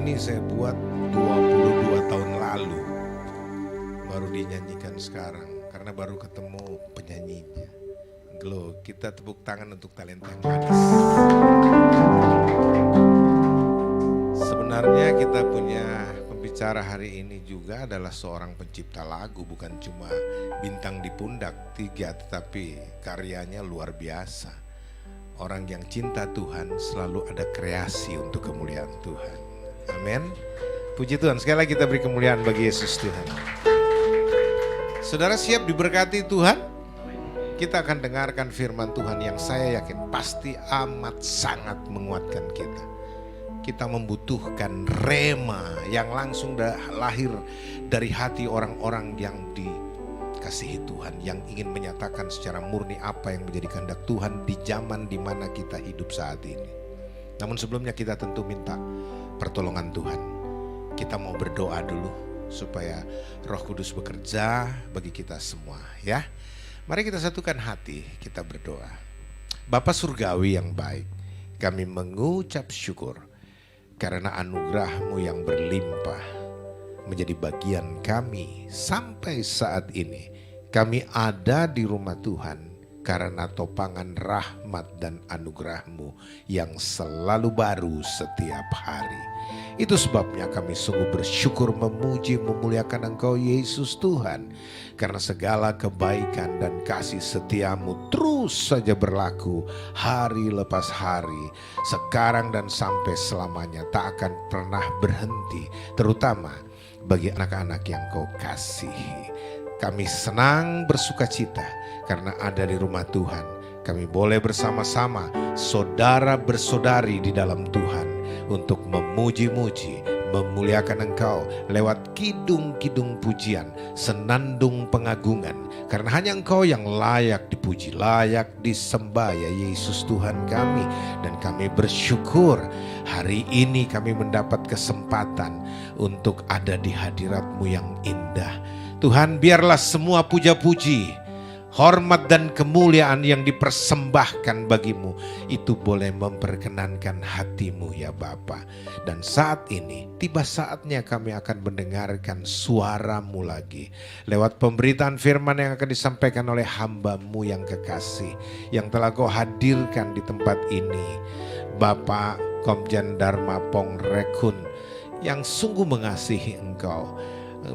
ini saya buat 22 tahun lalu. Baru dinyanyikan sekarang karena baru ketemu penyanyinya. Glow, kita tepuk tangan untuk talenta yang manis. Sebenarnya kita punya pembicara hari ini juga adalah seorang pencipta lagu, bukan cuma bintang di pundak 3, tetapi karyanya luar biasa. Orang yang cinta Tuhan selalu ada kreasi untuk kemuliaan Tuhan. Amin. Puji Tuhan, sekali lagi kita beri kemuliaan bagi Yesus Tuhan. Saudara siap diberkati Tuhan? Kita akan dengarkan firman Tuhan yang saya yakin pasti amat sangat menguatkan kita. Kita membutuhkan rema yang langsung lahir dari hati orang-orang yang dikasihi Tuhan, yang ingin menyatakan secara murni apa yang menjadi kehendak Tuhan di zaman di mana kita hidup saat ini. Namun sebelumnya kita tentu minta pertolongan Tuhan. Kita mau berdoa dulu supaya Roh Kudus bekerja bagi kita semua, ya. Mari kita satukan hati, kita berdoa. Bapa Surgawi yang baik, kami mengucap syukur karena anugerah-Mu yang berlimpah menjadi bagian kami sampai saat ini. Kami ada di rumah Tuhan karena topangan rahmat dan anugerah-Mu yang selalu baru setiap hari. Itu sebabnya kami sungguh bersyukur, memuji, memuliakan Engkau Yesus Tuhan. Karena segala kebaikan dan kasih setia-Mu terus saja berlaku hari lepas hari. Sekarang dan sampai selamanya tak akan pernah berhenti. Terutama bagi anak-anak yang Kau kasihi. Kami senang bersukacita karena ada di rumah Tuhan. Kami boleh bersama-sama saudara bersaudari di dalam Tuhan untuk memuji-muji, memuliakan Engkau lewat kidung-kidung pujian, senandung pengagungan. Karena hanya Engkau yang layak dipuji, layak disembah ya Yesus Tuhan kami. Dan kami bersyukur hari ini kami mendapat kesempatan untuk ada di hadirat-Mu yang indah. Tuhan, biarlah semua puja-puji, hormat dan kemuliaan yang dipersembahkan bagi-Mu itu boleh memperkenankan hati-Mu ya Bapa. Dan saat ini tiba saatnya kami akan mendengarkan suara-Mu lagi lewat pemberitaan firman yang akan disampaikan oleh hamba-Mu yang kekasih, yang telah Kau hadirkan di tempat ini, Bapak Komjen Dharma Pongrekun, yang sungguh mengasihi Engkau,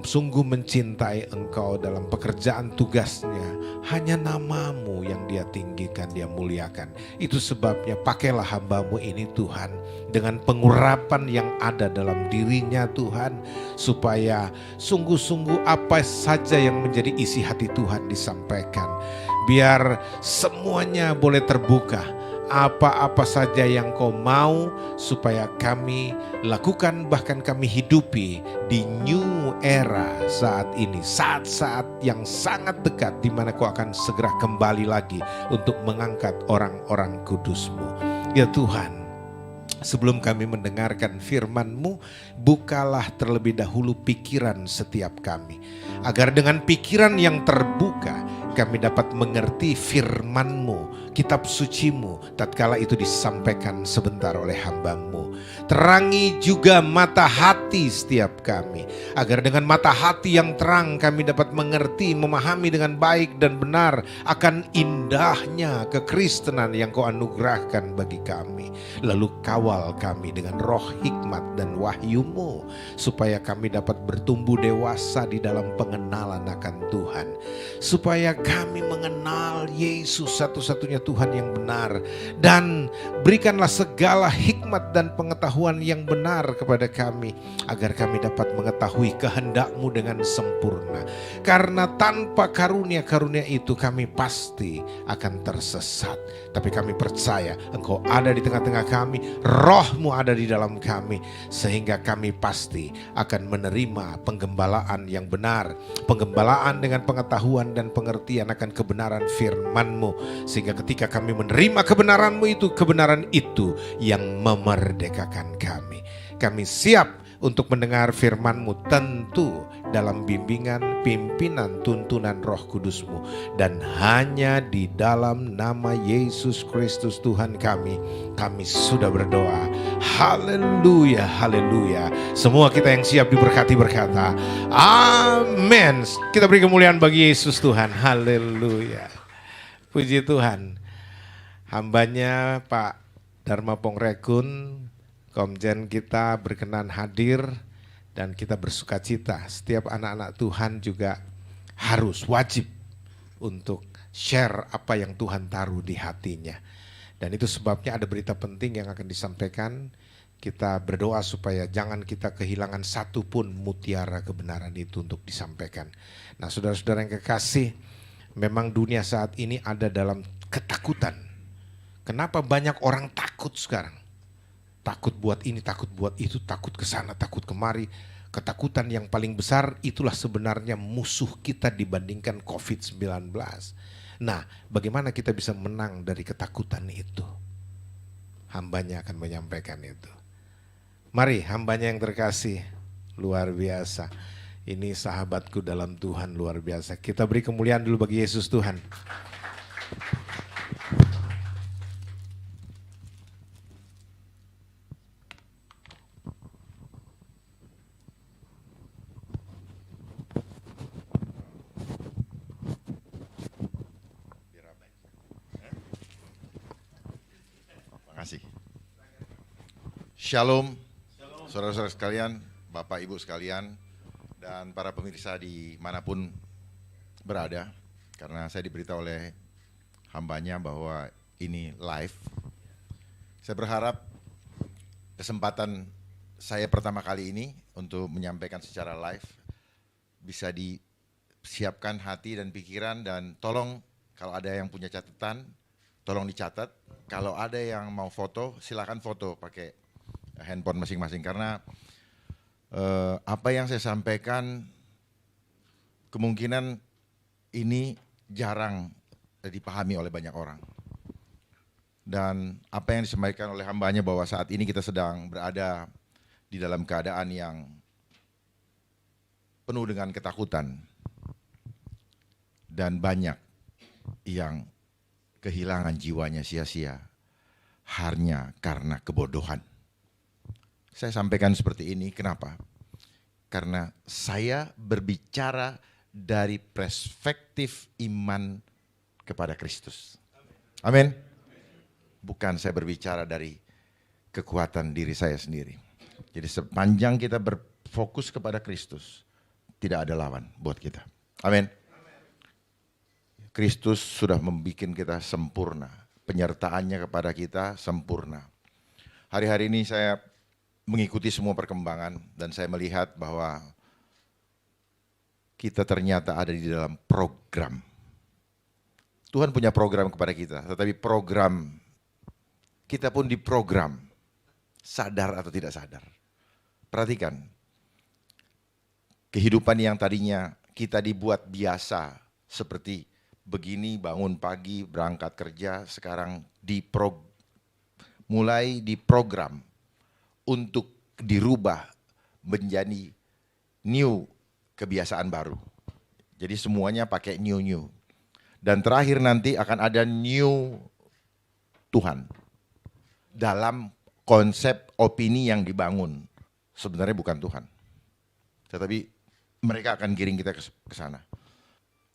sungguh mencintai Engkau dalam pekerjaan tugasnya. Hanya nama-Mu yang dia tinggikan, dia muliakan. Itu sebabnya pakailah hamba-Mu ini Tuhan, dengan pengurapan yang ada dalam dirinya Tuhan, supaya sungguh-sungguh apa saja yang menjadi isi hati Tuhan disampaikan. Biar semuanya boleh terbuka. Apa-apa saja yang Kau mau supaya kami lakukan, bahkan kami hidupi di new era saat ini, saat-saat yang sangat dekat di mana Kau akan segera kembali lagi untuk mengangkat orang-orang kudus-Mu. Ya Tuhan, sebelum kami mendengarkan firman-Mu, bukalah terlebih dahulu pikiran setiap kami, agar dengan pikiran yang terbuka kami dapat mengerti firman-Mu, kitab suci-Mu, tatkala itu disampaikan sebentar oleh hamba-Mu. Terangi juga mata hati setiap kami, agar dengan mata hati yang terang kami dapat mengerti, memahami dengan baik dan benar akan indahnya kekristenan yang Kau anugerahkan bagi kami. Lalu kawal kami dengan roh hikmat dan wahyu-Mu, supaya kami dapat bertumbuh dewasa di dalam pengenalan akan Tuhan, supaya kami mengenal Yesus satu-satunya Tuhan yang benar. Dan berikanlah segala hikmat dan pengetahuan yang benar kepada kami, agar kami dapat mengetahui kehendak-Mu dengan sempurna. Karena tanpa karunia-karunia itu kami pasti akan tersesat. Tapi kami percaya Engkau ada di tengah-tengah kami, Roh-Mu ada di dalam kami, sehingga kami pasti akan menerima penggembalaan yang benar, penggembalaan dengan pengetahuan dan pengertian akan kebenaran firman-Mu, sehingga ketika kami menerima kebenaran-Mu itu, kebenaran itu yang memerdekakan kami. Kami siap untuk mendengar firman-Mu, tentu dalam bimbingan, pimpinan, tuntunan Roh Kudus-Mu. Dan hanya di dalam nama Yesus Kristus Tuhan kami sudah berdoa. Haleluya, haleluya. Semua kita yang siap diberkati berkata, amin. Kita beri kemuliaan bagi Yesus Tuhan. Haleluya. Puji Tuhan. Hambanya Pak Dharma Pongrekun, Komjen kita berkenan hadir dan kita bersuka cita. Setiap anak-anak Tuhan juga harus wajib untuk share apa yang Tuhan taruh di hatinya. Dan itu sebabnya ada berita penting yang akan disampaikan. Kita berdoa supaya jangan kita kehilangan satu pun mutiara kebenaran itu untuk disampaikan. Nah, saudara-saudara yang kekasih, memang dunia saat ini ada dalam ketakutan. Kenapa banyak orang takut sekarang? Takut buat ini, takut buat itu, takut ke sana, takut kemari. Ketakutan yang paling besar itulah sebenarnya musuh kita dibandingkan COVID-19. Nah, bagaimana kita bisa menang dari ketakutan itu? Hambanya akan menyampaikan itu. Mari, hambanya yang terkasih, luar biasa. Ini sahabatku dalam Tuhan, luar biasa. Kita beri kemuliaan dulu bagi Yesus Tuhan. Shalom, saudara-saudara sekalian, Bapak Ibu sekalian, dan para pemirsa dimanapun berada. Karena saya diberitahu oleh hambanya bahwa ini live. Saya berharap kesempatan saya pertama kali ini untuk menyampaikan secara live bisa disiapkan hati dan pikiran, dan tolong kalau ada yang punya catatan, tolong dicatat. Kalau ada yang mau foto, silakan foto pakai handphone masing-masing, karena apa yang saya sampaikan kemungkinan ini jarang dipahami oleh banyak orang. Dan apa yang disampaikan oleh hambanya bahwa saat ini kita sedang berada di dalam keadaan yang penuh dengan ketakutan dan banyak yang kehilangan jiwanya sia-sia hanya karena kebodohan. Saya sampaikan seperti ini, kenapa? Karena saya berbicara dari perspektif iman kepada Kristus. Amin. Bukan saya berbicara dari kekuatan diri saya sendiri. Jadi sepanjang kita berfokus kepada Kristus, tidak ada lawan buat kita. Amin. Kristus sudah membuat kita sempurna. Penyertaannya kepada kita sempurna. Hari-hari ini saya mengikuti semua perkembangan dan saya melihat bahwa kita ternyata ada di dalam program. Tuhan punya program kepada kita, tetapi program kita pun diprogram, sadar atau tidak sadar. Perhatikan, kehidupan yang tadinya kita dibuat biasa seperti begini, bangun pagi, berangkat kerja, sekarang mulai diprogram untuk dirubah menjadi new, kebiasaan baru. Jadi semuanya pakai new. Dan terakhir nanti akan ada new Tuhan. Dalam konsep opini yang dibangun. Sebenarnya bukan Tuhan. Tetapi mereka akan giring kita ke sana.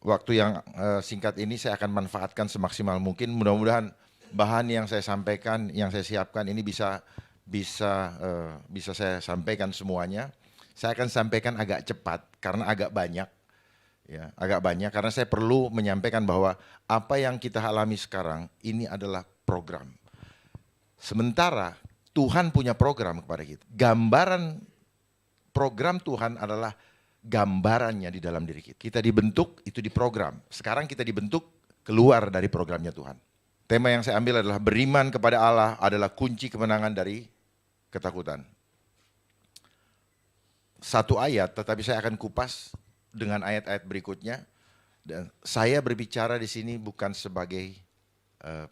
Waktu yang singkat ini saya akan manfaatkan semaksimal mungkin. Mudah-mudahan bahan yang saya sampaikan, yang saya siapkan ini bisa saya sampaikan semuanya. Saya akan sampaikan agak cepat karena agak banyak, ya, karena saya perlu menyampaikan bahwa apa yang kita alami sekarang ini adalah program. Sementara Tuhan punya program kepada kita. Gambaran program Tuhan adalah gambarannya di dalam diri kita. Kita dibentuk, itu diprogram. Sekarang kita dibentuk keluar dari programnya Tuhan. Tema yang saya ambil adalah beriman kepada Allah adalah kunci kemenangan dari ketakutan. Satu ayat, tetapi saya akan kupas dengan ayat-ayat berikutnya. Dan saya berbicara di sini bukan sebagai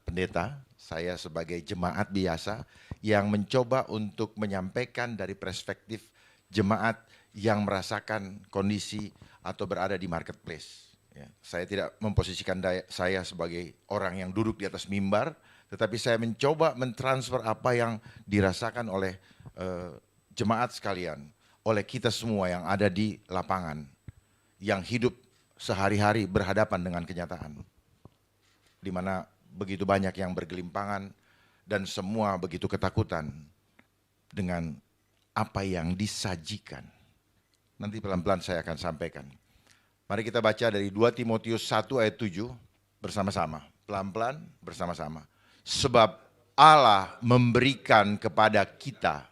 pendeta, saya sebagai jemaat biasa yang mencoba untuk menyampaikan dari perspektif jemaat yang merasakan kondisi atau berada di marketplace. Ya, saya tidak memposisikan saya sebagai orang yang duduk di atas mimbar, tetapi saya mencoba mentransfer apa yang dirasakan oleh jemaat sekalian, oleh kita semua yang ada di lapangan, yang hidup sehari-hari berhadapan dengan kenyataan, di mana begitu banyak yang bergelimpangan dan semua begitu ketakutan dengan apa yang disajikan. Nanti pelan-pelan saya akan sampaikan. Mari kita baca dari 2 Timotius 1 ayat 7 bersama-sama. Pelan-pelan bersama-sama. Sebab Allah memberikan kepada kita,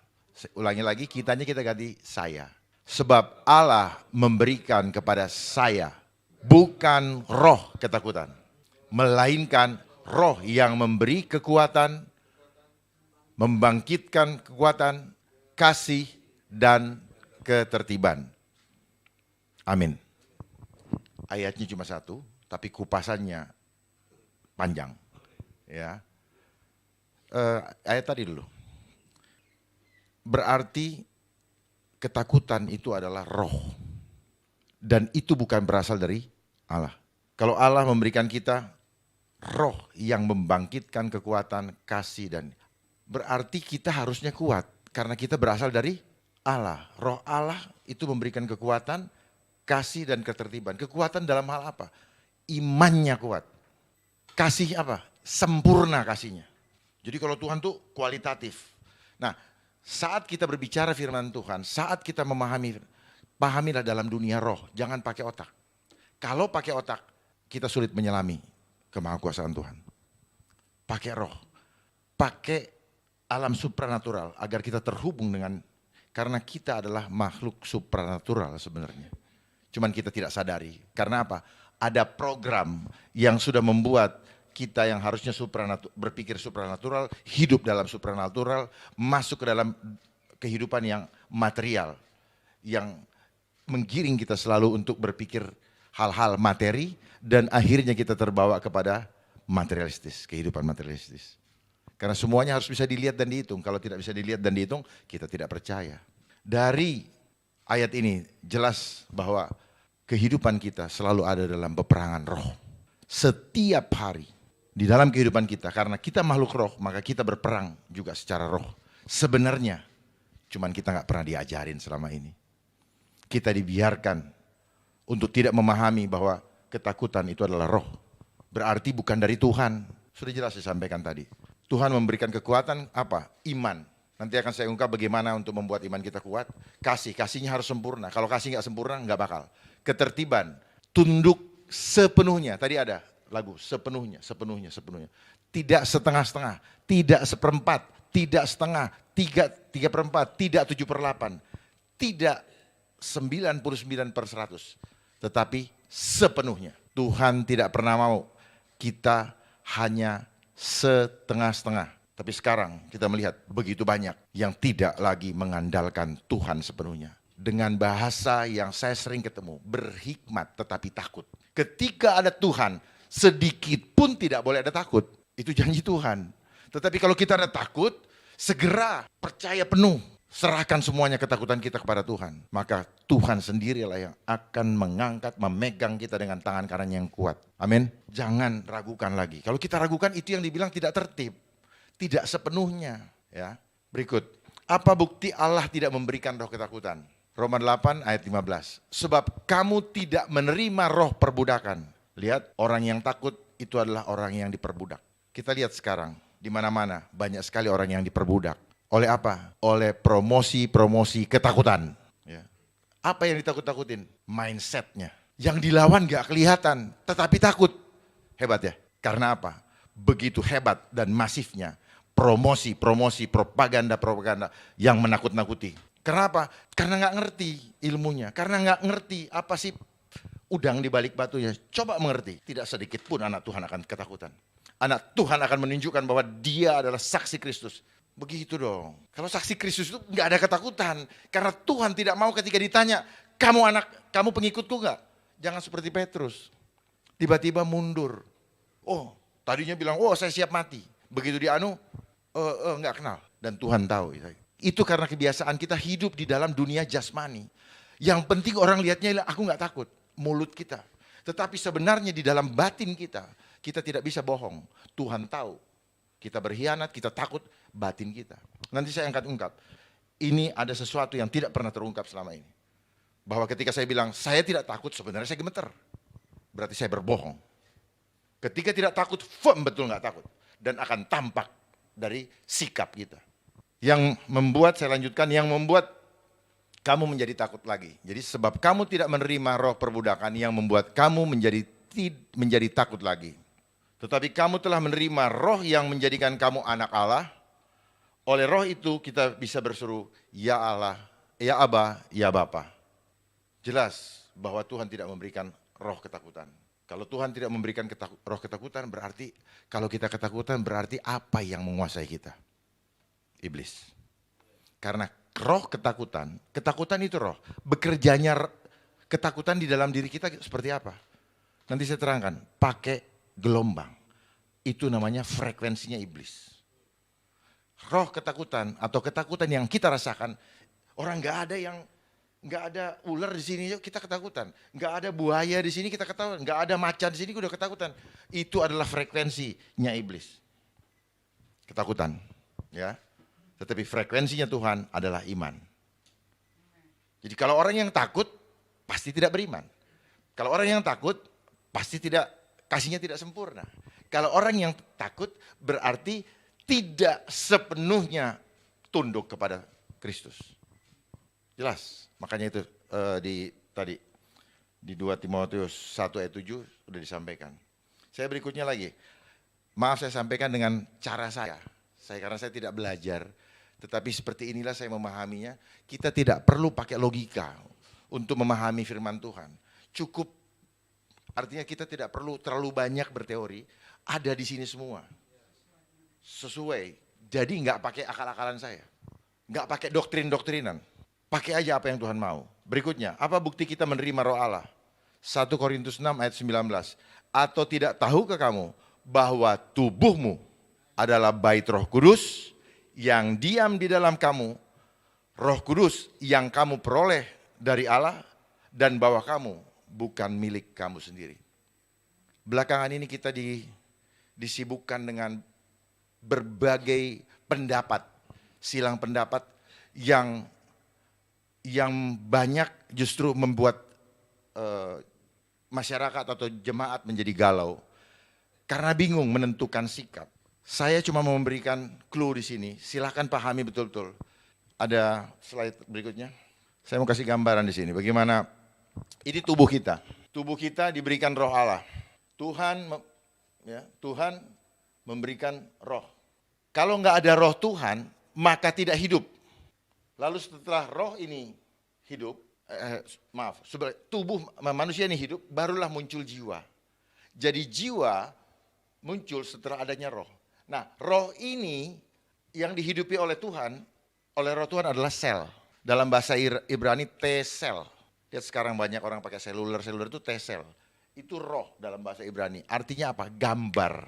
ulangi lagi, kitanya kita ganti saya. Sebab Allah memberikan kepada saya bukan roh ketakutan, melainkan roh yang memberi kekuatan, membangkitkan kekuatan, kasih, dan ketertiban. Amin. Ayatnya cuma satu, tapi kupasannya panjang. Ya, ayat tadi dulu. Berarti ketakutan itu adalah roh, dan itu bukan berasal dari Allah. Kalau Allah memberikan kita roh yang membangkitkan kekuatan, kasih, dan berarti kita harusnya kuat karena kita berasal dari Allah. Roh Allah itu memberikan kekuatan, kasih, dan ketertiban. Kekuatan dalam hal apa? Imannya kuat. Kasih apa? Sempurna kasihnya. Jadi kalau Tuhan tuh kualitatif. Nah, saat kita berbicara firman Tuhan, saat kita pahamilah dalam dunia roh, jangan pakai otak. Kalau pakai otak, kita sulit menyelami kemahakuasaan Tuhan. Pakai roh, pakai alam supranatural agar kita terhubung dengan, karena kita adalah makhluk supranatural sebenarnya. Cuman kita tidak sadari. Karena apa? Ada program yang sudah membuat kita yang harusnya berpikir supranatural, hidup dalam supranatural, masuk ke dalam kehidupan yang material, yang menggiring kita selalu untuk berpikir hal-hal materi, dan akhirnya kita terbawa kepada materialistis, kehidupan materialistis. Karena semuanya harus bisa dilihat dan dihitung. Kalau tidak bisa dilihat dan dihitung, kita tidak percaya. Dari ayat ini jelas bahwa kehidupan kita selalu ada dalam peperangan roh. Setiap hari di dalam kehidupan kita, karena kita makhluk roh, maka kita berperang juga secara roh. Sebenarnya, cuman kita nggak pernah diajarin selama ini. Kita dibiarkan untuk tidak memahami bahwa ketakutan itu adalah roh. Berarti bukan dari Tuhan. Sudah jelas disampaikan tadi. Tuhan memberikan kekuatan apa? Iman. Nanti akan saya ungkap bagaimana untuk membuat iman kita kuat. Kasihnya harus sempurna. Kalau kasih nggak sempurna, nggak bakal. Ketertiban, tunduk sepenuhnya. Tadi ada lagu, sepenuhnya. Tidak setengah-setengah, tidak seperempat, tidak setengah, 3/4, tidak 7/8, tidak 99/100, tetapi sepenuhnya. Tuhan tidak pernah mau kita hanya setengah-setengah. Tapi sekarang kita melihat begitu banyak yang tidak lagi mengandalkan Tuhan sepenuhnya. Dengan bahasa yang saya sering ketemu, berhikmat tetapi takut. Ketika ada Tuhan, sedikit pun tidak boleh ada takut. Itu janji Tuhan. Tetapi kalau kita ada takut, segera percaya penuh. Serahkan semuanya ketakutan kita kepada Tuhan. Maka Tuhan sendirilah yang akan mengangkat, memegang kita dengan tangan kanan yang kuat. Amin. Jangan ragukan lagi. Kalau kita ragukan, itu yang dibilang tidak tertib. Tidak sepenuhnya. Ya. Berikut. Apa bukti Allah tidak memberikan roh ketakutan? Roma 8 ayat 15. Sebab kamu tidak menerima roh perbudakan. Lihat, orang yang takut itu adalah orang yang diperbudak. Kita lihat sekarang, di mana-mana banyak sekali orang yang diperbudak. Oleh apa? Oleh promosi ketakutan. Ya. Apa yang ditakut-takutin? Mindsetnya. Yang dilawan gak kelihatan, tetapi takut. Hebat ya? Karena apa? Begitu hebat dan masifnya promosi, propaganda yang menakut-nakuti. Kenapa? Karena gak ngerti ilmunya. Karena gak ngerti apa sih udang di balik batunya. Coba mengerti. Tidak sedikit pun anak Tuhan akan ketakutan. Anak Tuhan akan menunjukkan bahwa dia adalah saksi Kristus. Begitu dong. Kalau saksi Kristus itu nggak ada ketakutan. Karena Tuhan tidak mau ketika ditanya, kamu pengikutku nggak? Jangan seperti Petrus. Tiba-tiba mundur. Oh, tadinya bilang, oh saya siap mati. Begitu nggak kenal. Dan Tuhan tahu. Itu karena kebiasaan kita hidup di dalam dunia jasmani. Yang penting orang lihatnya, aku nggak takut, mulut kita. Tetapi sebenarnya di dalam batin kita tidak bisa bohong. Tuhan tahu, kita berkhianat, kita takut, batin kita. Nanti saya ungkap. Ini ada sesuatu yang tidak pernah terungkap selama ini. Bahwa ketika saya bilang, saya tidak takut, sebenarnya saya gemeter. Berarti saya berbohong. Ketika tidak takut, betul nggak takut. Dan akan tampak dari sikap kita. Yang membuat, saya lanjutkan, yang membuat kamu menjadi takut lagi. Jadi sebab kamu tidak menerima roh perbudakan yang membuat kamu menjadi takut lagi. Tetapi kamu telah menerima roh yang menjadikan kamu anak Allah. Oleh roh itu kita bisa berseru, ya Allah, ya Aba, ya Bapa. Jelas bahwa Tuhan tidak memberikan roh ketakutan. Kalau Tuhan tidak memberikan roh ketakutan, berarti kalau kita ketakutan berarti apa yang menguasai kita? Iblis. Karena roh ketakutan itu roh. Bekerjanya ketakutan di dalam diri kita seperti apa? Nanti saya terangkan, pakai gelombang. Itu namanya frekuensinya iblis. Roh ketakutan atau ketakutan yang kita rasakan, orang nggak ada ular di sini kita ketakutan, nggak ada buaya di sini kita ketakutan, nggak ada macan di sini udah ketakutan. Itu adalah frekuensinya iblis. Ketakutan, ya. Tetapi frekuensinya Tuhan adalah iman. Jadi kalau orang yang takut pasti tidak beriman. Kalau orang yang takut pasti kasihnya tidak sempurna. Kalau orang yang takut berarti tidak sepenuhnya tunduk kepada Kristus. Jelas, makanya itu tadi di 2 Timotius 1 ayat 7 sudah disampaikan. Saya berikutnya lagi. Maaf saya sampaikan dengan cara saya. Karena saya tidak belajar, tetapi seperti inilah saya memahaminya. Kita tidak perlu pakai logika untuk memahami firman Tuhan. Cukup, artinya kita tidak perlu terlalu banyak berteori, ada di sini semua. Sesuai, jadi nggak pakai akal-akalan saya. Nggak pakai doktrin-doktrinan. Pakai aja apa yang Tuhan mau. Berikutnya, apa bukti kita menerima roh Allah? 1 Korintus 6 ayat 19. Atau tidak tahukah kamu bahwa tubuhmu adalah bait Roh Kudus yang diam di dalam kamu, Roh Kudus yang kamu peroleh dari Allah dan bahwa kamu bukan milik kamu sendiri. Belakangan ini kita disibukkan dengan berbagai pendapat, silang pendapat yang banyak justru membuat masyarakat atau jemaat menjadi galau karena bingung menentukan sikap. Saya cuma mau memberikan clue di sini, silahkan pahami betul-betul. Ada slide berikutnya. Saya mau kasih gambaran di sini, bagaimana ini tubuh kita. Tubuh kita diberikan roh Allah. Tuhan memberikan roh. Kalau nggak ada roh Tuhan, maka tidak hidup. Lalu setelah roh ini hidup, tubuh manusia ini hidup, barulah muncul jiwa. Jadi jiwa muncul setelah adanya roh. Nah, roh ini yang dihidupi oleh Tuhan, oleh roh Tuhan adalah sel. Dalam bahasa Ibrani T-sel. Lihat sekarang banyak orang pakai seluler itu T-sel. Itu roh dalam bahasa Ibrani. Artinya apa? Gambar,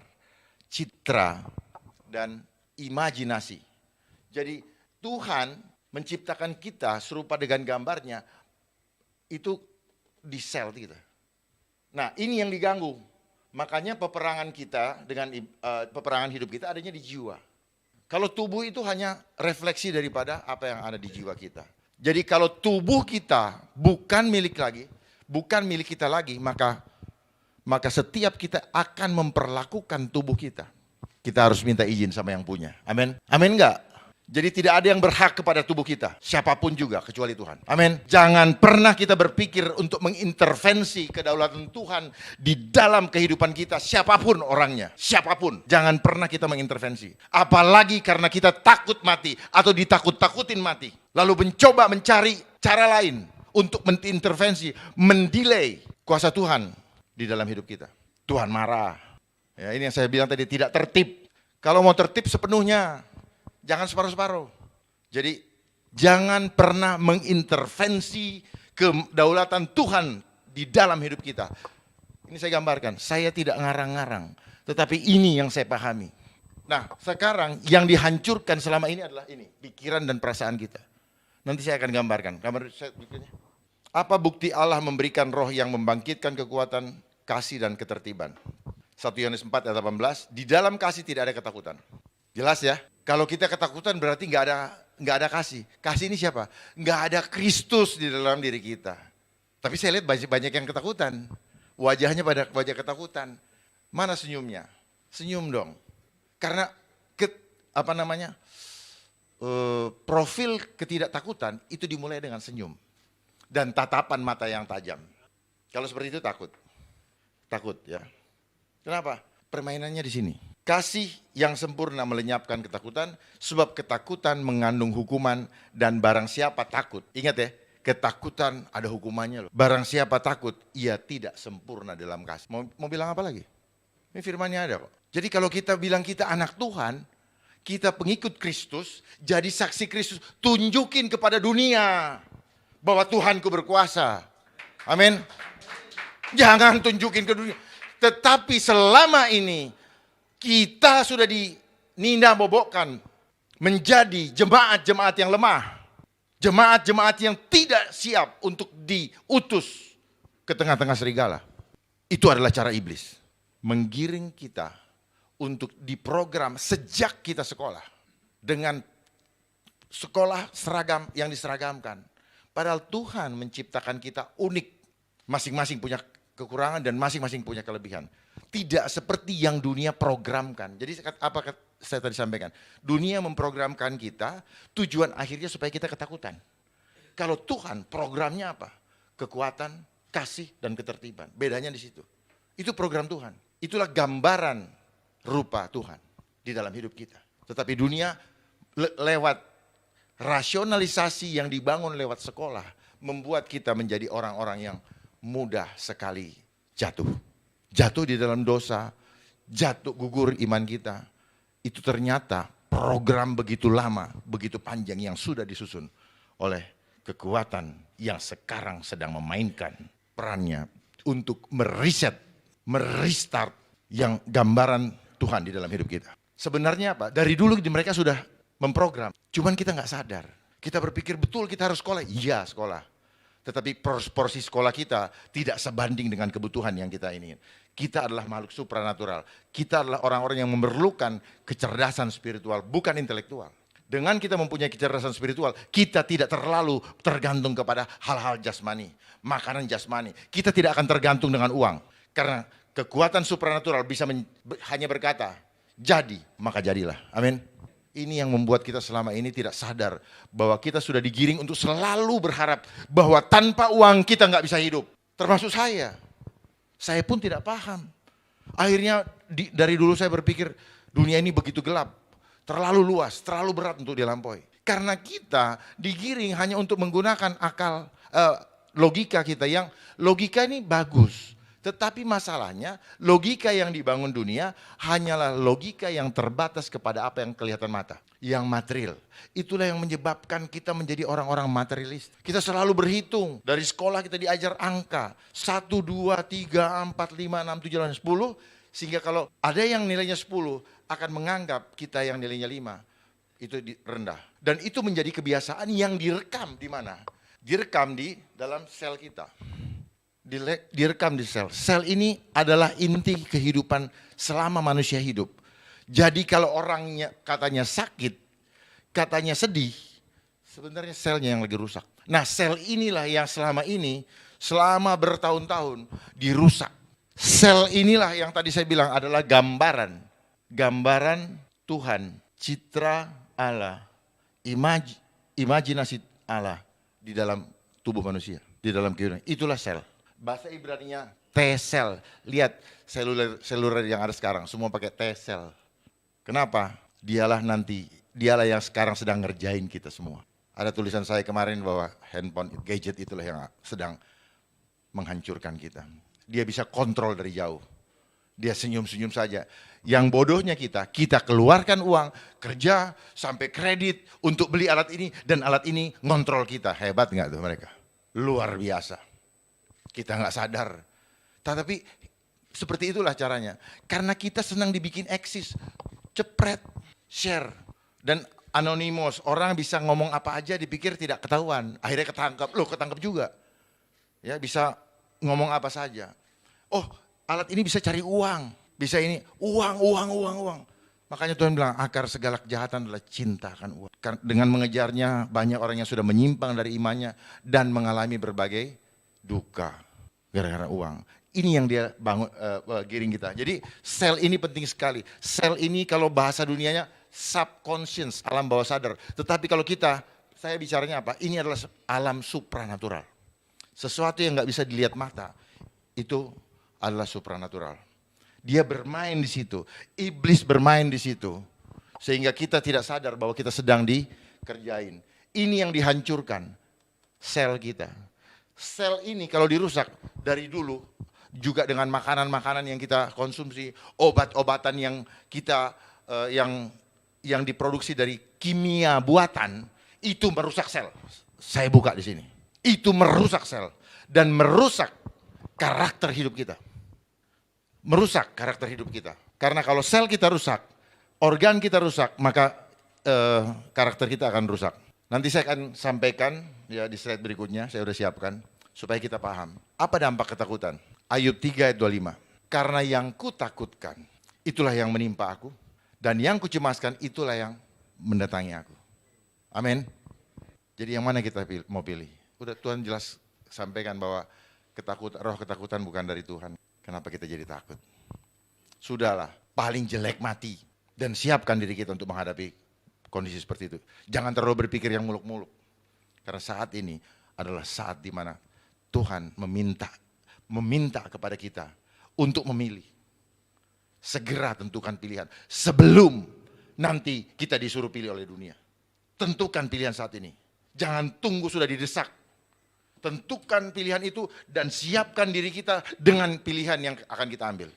citra, dan imajinasi. Jadi Tuhan menciptakan kita serupa dengan gambarnya, itu di sel kita. Nah, ini yang diganggu. Makanya peperangan kita dengan peperangan hidup kita adanya di jiwa. Kalau tubuh itu hanya refleksi daripada apa yang ada di jiwa kita. Jadi kalau tubuh kita bukan milik kita lagi, maka setiap kita akan memperlakukan tubuh kita. Kita harus minta izin sama yang punya. Amin. Amin enggak? Jadi tidak ada yang berhak kepada tubuh kita, siapapun juga kecuali Tuhan. Amin. Jangan pernah kita berpikir untuk mengintervensi kedaulatan Tuhan di dalam kehidupan kita, siapapun orangnya, siapapun. Jangan pernah kita mengintervensi. Apalagi karena kita takut mati atau ditakut-takutin mati. Lalu mencoba mencari cara lain untuk mengintervensi, mendelay kuasa Tuhan di dalam hidup kita. Tuhan marah. Ya, ini yang saya bilang tadi, tidak tertib. Kalau mau tertib sepenuhnya, jangan separuh-separuh. Jadi jangan pernah mengintervensi kedaulatan Tuhan di dalam hidup kita. Ini saya gambarkan, saya tidak ngarang-ngarang. Tetapi ini yang saya pahami. Nah, sekarang yang dihancurkan selama ini adalah ini, pikiran dan perasaan kita. Nanti saya akan gambarkan. Gambar saya berikutnya. Apa bukti Allah memberikan roh yang membangkitkan kekuatan, kasih dan ketertiban? 1 Yohanes 4 ayat 18, di dalam kasih tidak ada ketakutan. Jelas ya? Kalau kita ketakutan berarti nggak ada kasih. Kasih ini siapa? Nggak ada Kristus di dalam diri kita. Tapi saya lihat banyak yang ketakutan. Wajahnya pada wajah ketakutan. Mana senyumnya? Senyum dong. Karena profil ketidaktakutan itu dimulai dengan senyum dan tatapan mata yang tajam. Kalau seperti itu takut ya. Kenapa? Permainannya di sini. Kasih yang sempurna melenyapkan ketakutan, sebab ketakutan mengandung hukuman dan barang siapa takut. Ingat ya, ketakutan ada hukumannya loh. Barang siapa takut, ia tidak sempurna dalam kasih. Mau bilang apa lagi? Ini firmannya ada kok. Jadi kalau kita bilang kita anak Tuhan, kita pengikut Kristus, jadi saksi Kristus, tunjukin kepada dunia bahwa Tuhanku berkuasa. Amin. Jangan tunjukin ke dunia. Tetapi selama ini kita sudah dininda bobokkan menjadi jemaat-jemaat yang lemah. Jemaat-jemaat yang tidak siap untuk diutus ke tengah-tengah serigala. Itu adalah cara iblis. Menggiring kita untuk diprogram sejak kita sekolah. Dengan sekolah seragam yang diseragamkan. Padahal Tuhan menciptakan kita unik. Masing-masing punya kekurangan dan masing-masing punya kelebihan. Tidak seperti yang dunia programkan. Jadi apa saya tadi sampaikan? Dunia memprogramkan kita, tujuan akhirnya supaya kita ketakutan. Kalau Tuhan programnya apa? Kekuatan, kasih, dan ketertiban. Bedanya di situ. Itu program Tuhan. Itulah gambaran rupa Tuhan di dalam hidup kita. Tetapi dunia lewat rasionalisasi yang dibangun lewat sekolah membuat kita menjadi orang-orang yang mudah sekali jatuh. Jatuh di dalam dosa, jatuh gugur iman kita. Itu ternyata program begitu lama, begitu panjang yang sudah disusun oleh kekuatan yang sekarang sedang memainkan perannya untuk merestart yang gambaran Tuhan di dalam hidup kita. Sebenarnya apa? Dari dulu mereka sudah memprogram, cuman kita nggak sadar. Kita berpikir betul kita harus sekolah, iya sekolah. Tetapi porsi sekolah kita tidak sebanding dengan kebutuhan yang kita ingin. Kita adalah makhluk supranatural. Kita adalah orang-orang yang memerlukan kecerdasan spiritual, bukan intelektual. Dengan kita mempunyai kecerdasan spiritual, kita tidak terlalu tergantung kepada hal-hal jasmani, makanan jasmani. Kita tidak akan tergantung dengan uang. Karena kekuatan supranatural bisa hanya berkata, jadi, maka jadilah. Amin. Ini yang membuat kita selama ini tidak sadar bahwa kita sudah digiring untuk selalu berharap bahwa tanpa uang kita nggak bisa hidup. Termasuk saya. Saya pun tidak paham. Akhirnya dari dulu saya berpikir dunia ini begitu gelap. Terlalu luas, terlalu berat untuk dilampaui. Karena kita digiring hanya untuk menggunakan akal, logika kita yang logika ini bagus. Tetapi masalahnya logika yang dibangun dunia hanyalah logika yang terbatas kepada apa yang kelihatan mata. Yang material. Itulah yang menyebabkan kita menjadi orang-orang materialis. Kita selalu berhitung. Dari sekolah kita diajar angka. 1, 2, 3, 4, 5, 6, 7, 8, 10. Sehingga kalau ada yang nilainya 10 akan menganggap kita yang nilainya 5. Itu rendah. Dan itu menjadi kebiasaan yang direkam di mana? Direkam di dalam sel kita. Direkam di sel. Sel ini adalah inti kehidupan selama manusia hidup. Jadi kalau orangnya katanya sakit, katanya sedih, sebenarnya selnya yang lagi rusak. Nah sel inilah yang selama bertahun-tahun dirusak. Sel inilah yang tadi saya bilang adalah gambaran Tuhan, citra Allah, imajinasi Allah di dalam tubuh manusia, di dalam kehidupan. Itulah sel. Bahasa Ibraninya T-cell. Lihat seluler yang ada sekarang, semua pakai T-cell. Kenapa? Dialah yang sekarang sedang ngerjain kita semua. Ada tulisan saya kemarin bahwa handphone, gadget itulah yang sedang menghancurkan kita. Dia bisa kontrol dari jauh. Dia senyum-senyum saja. Yang bodohnya kita keluarkan uang, kerja, sampai kredit untuk beli alat ini, dan alat ini ngontrol kita. Hebat nggak tuh mereka? Luar biasa. Kita nggak sadar. Tetapi seperti itulah caranya. Karena kita senang dibikin eksis. Cepret, share. Dan anonymous, orang bisa ngomong apa aja dipikir tidak ketahuan. Akhirnya ketangkap, loh ketangkap juga. Ya bisa ngomong apa saja. Oh alat ini bisa cari uang, bisa ini, uang. Makanya Tuhan bilang akar segala kejahatan adalah cinta akan uang. Dengan mengejarnya banyak orang yang sudah menyimpang dari imannya dan mengalami berbagai duka gara-gara uang. Ini yang dia bangun giring kita. Jadi sel ini penting sekali. Sel ini kalau bahasa dunianya subconscious, alam bawah sadar. Tetapi kalau saya bicaranya apa? Ini adalah alam supranatural. Sesuatu yang nggak bisa dilihat mata itu adalah supranatural. Dia bermain di situ, iblis bermain di situ, sehingga kita tidak sadar bahwa kita sedang dikerjain. Ini yang dihancurkan sel kita. Sel ini kalau dirusak dari dulu, juga dengan makanan-makanan yang kita konsumsi, obat-obatan yang kita yang diproduksi dari kimia buatan, itu merusak sel. Saya buka di sini. Itu merusak sel dan merusak karakter hidup kita. Merusak karakter hidup kita. Karena kalau sel kita rusak, organ kita rusak, maka karakter kita akan rusak. Nanti saya akan sampaikan ya di slide berikutnya, saya sudah siapkan supaya kita paham. Apa dampak ketakutan? Ayub 3 ayat 25. Karena yang kutakutkan, itulah yang menimpa aku, dan yang kucemaskan itulah yang mendatangi aku. Amin. Jadi yang mana kita mau pilih? Udah Tuhan jelas sampaikan bahwa roh ketakutan bukan dari Tuhan. Kenapa kita jadi takut? Sudahlah, paling jelek mati. Dan siapkan diri kita untuk menghadapi kondisi seperti itu. Jangan terlalu berpikir yang muluk-muluk. Karena saat ini adalah saat di mana Tuhan meminta kepada kita untuk memilih. Segera tentukan pilihan. Sebelum nanti kita disuruh pilih oleh dunia. Tentukan pilihan saat ini. Jangan tunggu sudah didesak. Tentukan pilihan itu dan siapkan diri kita dengan pilihan yang akan kita ambil.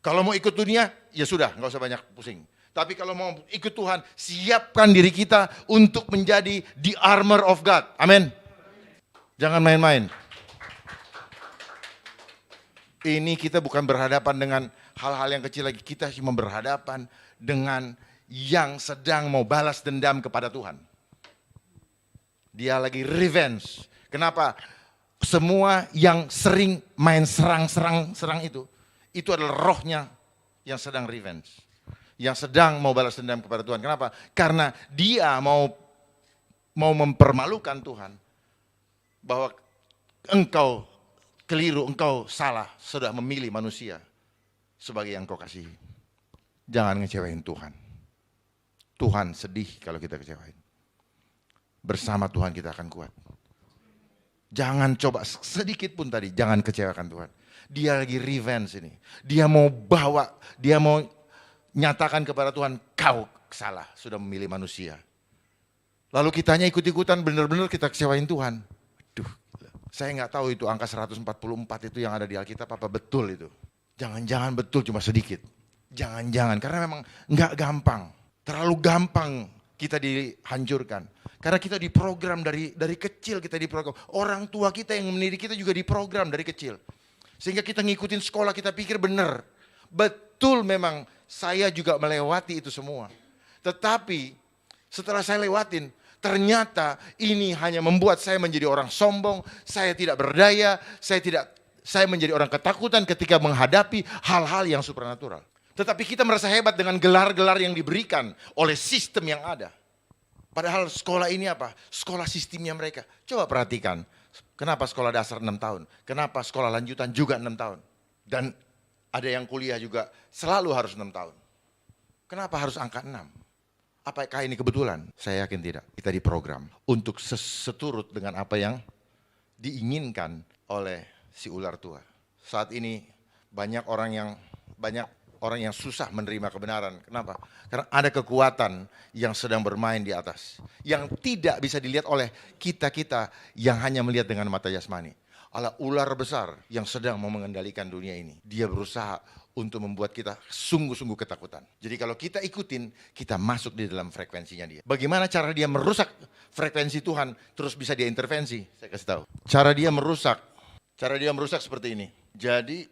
Kalau mau ikut dunia, ya sudah, nggak usah banyak pusing. Tapi kalau mau ikut Tuhan, siapkan diri kita untuk menjadi the armor of God. Amin. Jangan main-main. Ini kita bukan berhadapan dengan hal-hal yang kecil lagi. Kita cuma berhadapan dengan yang sedang mau balas dendam kepada Tuhan. Dia lagi revenge. Kenapa? Semua yang sering main serang itu adalah rohnya yang sedang revenge. Yang sedang mau balas dendam kepada Tuhan. Kenapa? Karena dia mau mempermalukan Tuhan. Bahwa engkau keliru, engkau salah, sudah memilih manusia sebagai yang kau kasihi. Jangan ngecewain Tuhan. Tuhan sedih kalau kita kecewain. Bersama Tuhan kita akan kuat. Jangan coba sedikit pun tadi, jangan kecewakan Tuhan. Dia lagi revenge ini. Dia mau nyatakan kepada Tuhan, kau salah, sudah memilih manusia. Lalu kitanya ikut-ikutan, benar-benar kita kecewain Tuhan. Aduh, saya nggak tahu itu angka 144 itu yang ada di Alkitab, apa betul itu. Jangan-jangan betul cuma sedikit. Jangan-jangan, karena memang nggak gampang. Terlalu gampang kita dihancurkan. Karena kita diprogram dari kecil, kita diprogram. Orang tua kita yang mendidik kita juga diprogram dari kecil. Sehingga kita ngikutin sekolah, kita pikir benar. Betul memang saya juga melewati itu semua. Tetapi setelah saya lewatin, ternyata ini hanya membuat saya menjadi orang sombong, saya tidak berdaya, saya menjadi orang ketakutan ketika menghadapi hal-hal yang supranatural. Tetapi kita merasa hebat dengan gelar-gelar yang diberikan oleh sistem yang ada. Padahal sekolah ini apa? Sekolah sistemnya mereka. Coba perhatikan, kenapa sekolah dasar 6 tahun? Kenapa sekolah lanjutan juga 6 tahun? Dan ada yang kuliah juga selalu harus 6 tahun. Kenapa harus angka 6? Apakah ini kebetulan? Saya yakin tidak. Kita diprogram untuk seturut dengan apa yang diinginkan oleh si ular tua. Saat ini banyak orang yang susah menerima kebenaran. Kenapa? Karena ada kekuatan yang sedang bermain di atas. Yang tidak bisa dilihat oleh kita-kita yang hanya melihat dengan mata jasmani. Ala ular besar yang sedang mau mengendalikan dunia ini. Dia berusaha untuk membuat kita sungguh-sungguh ketakutan. Jadi kalau kita ikutin, kita masuk di dalam frekuensinya dia. Bagaimana cara dia merusak frekuensi Tuhan, terus bisa dia intervensi? Saya kasih tahu. Cara dia merusak seperti ini. Jadi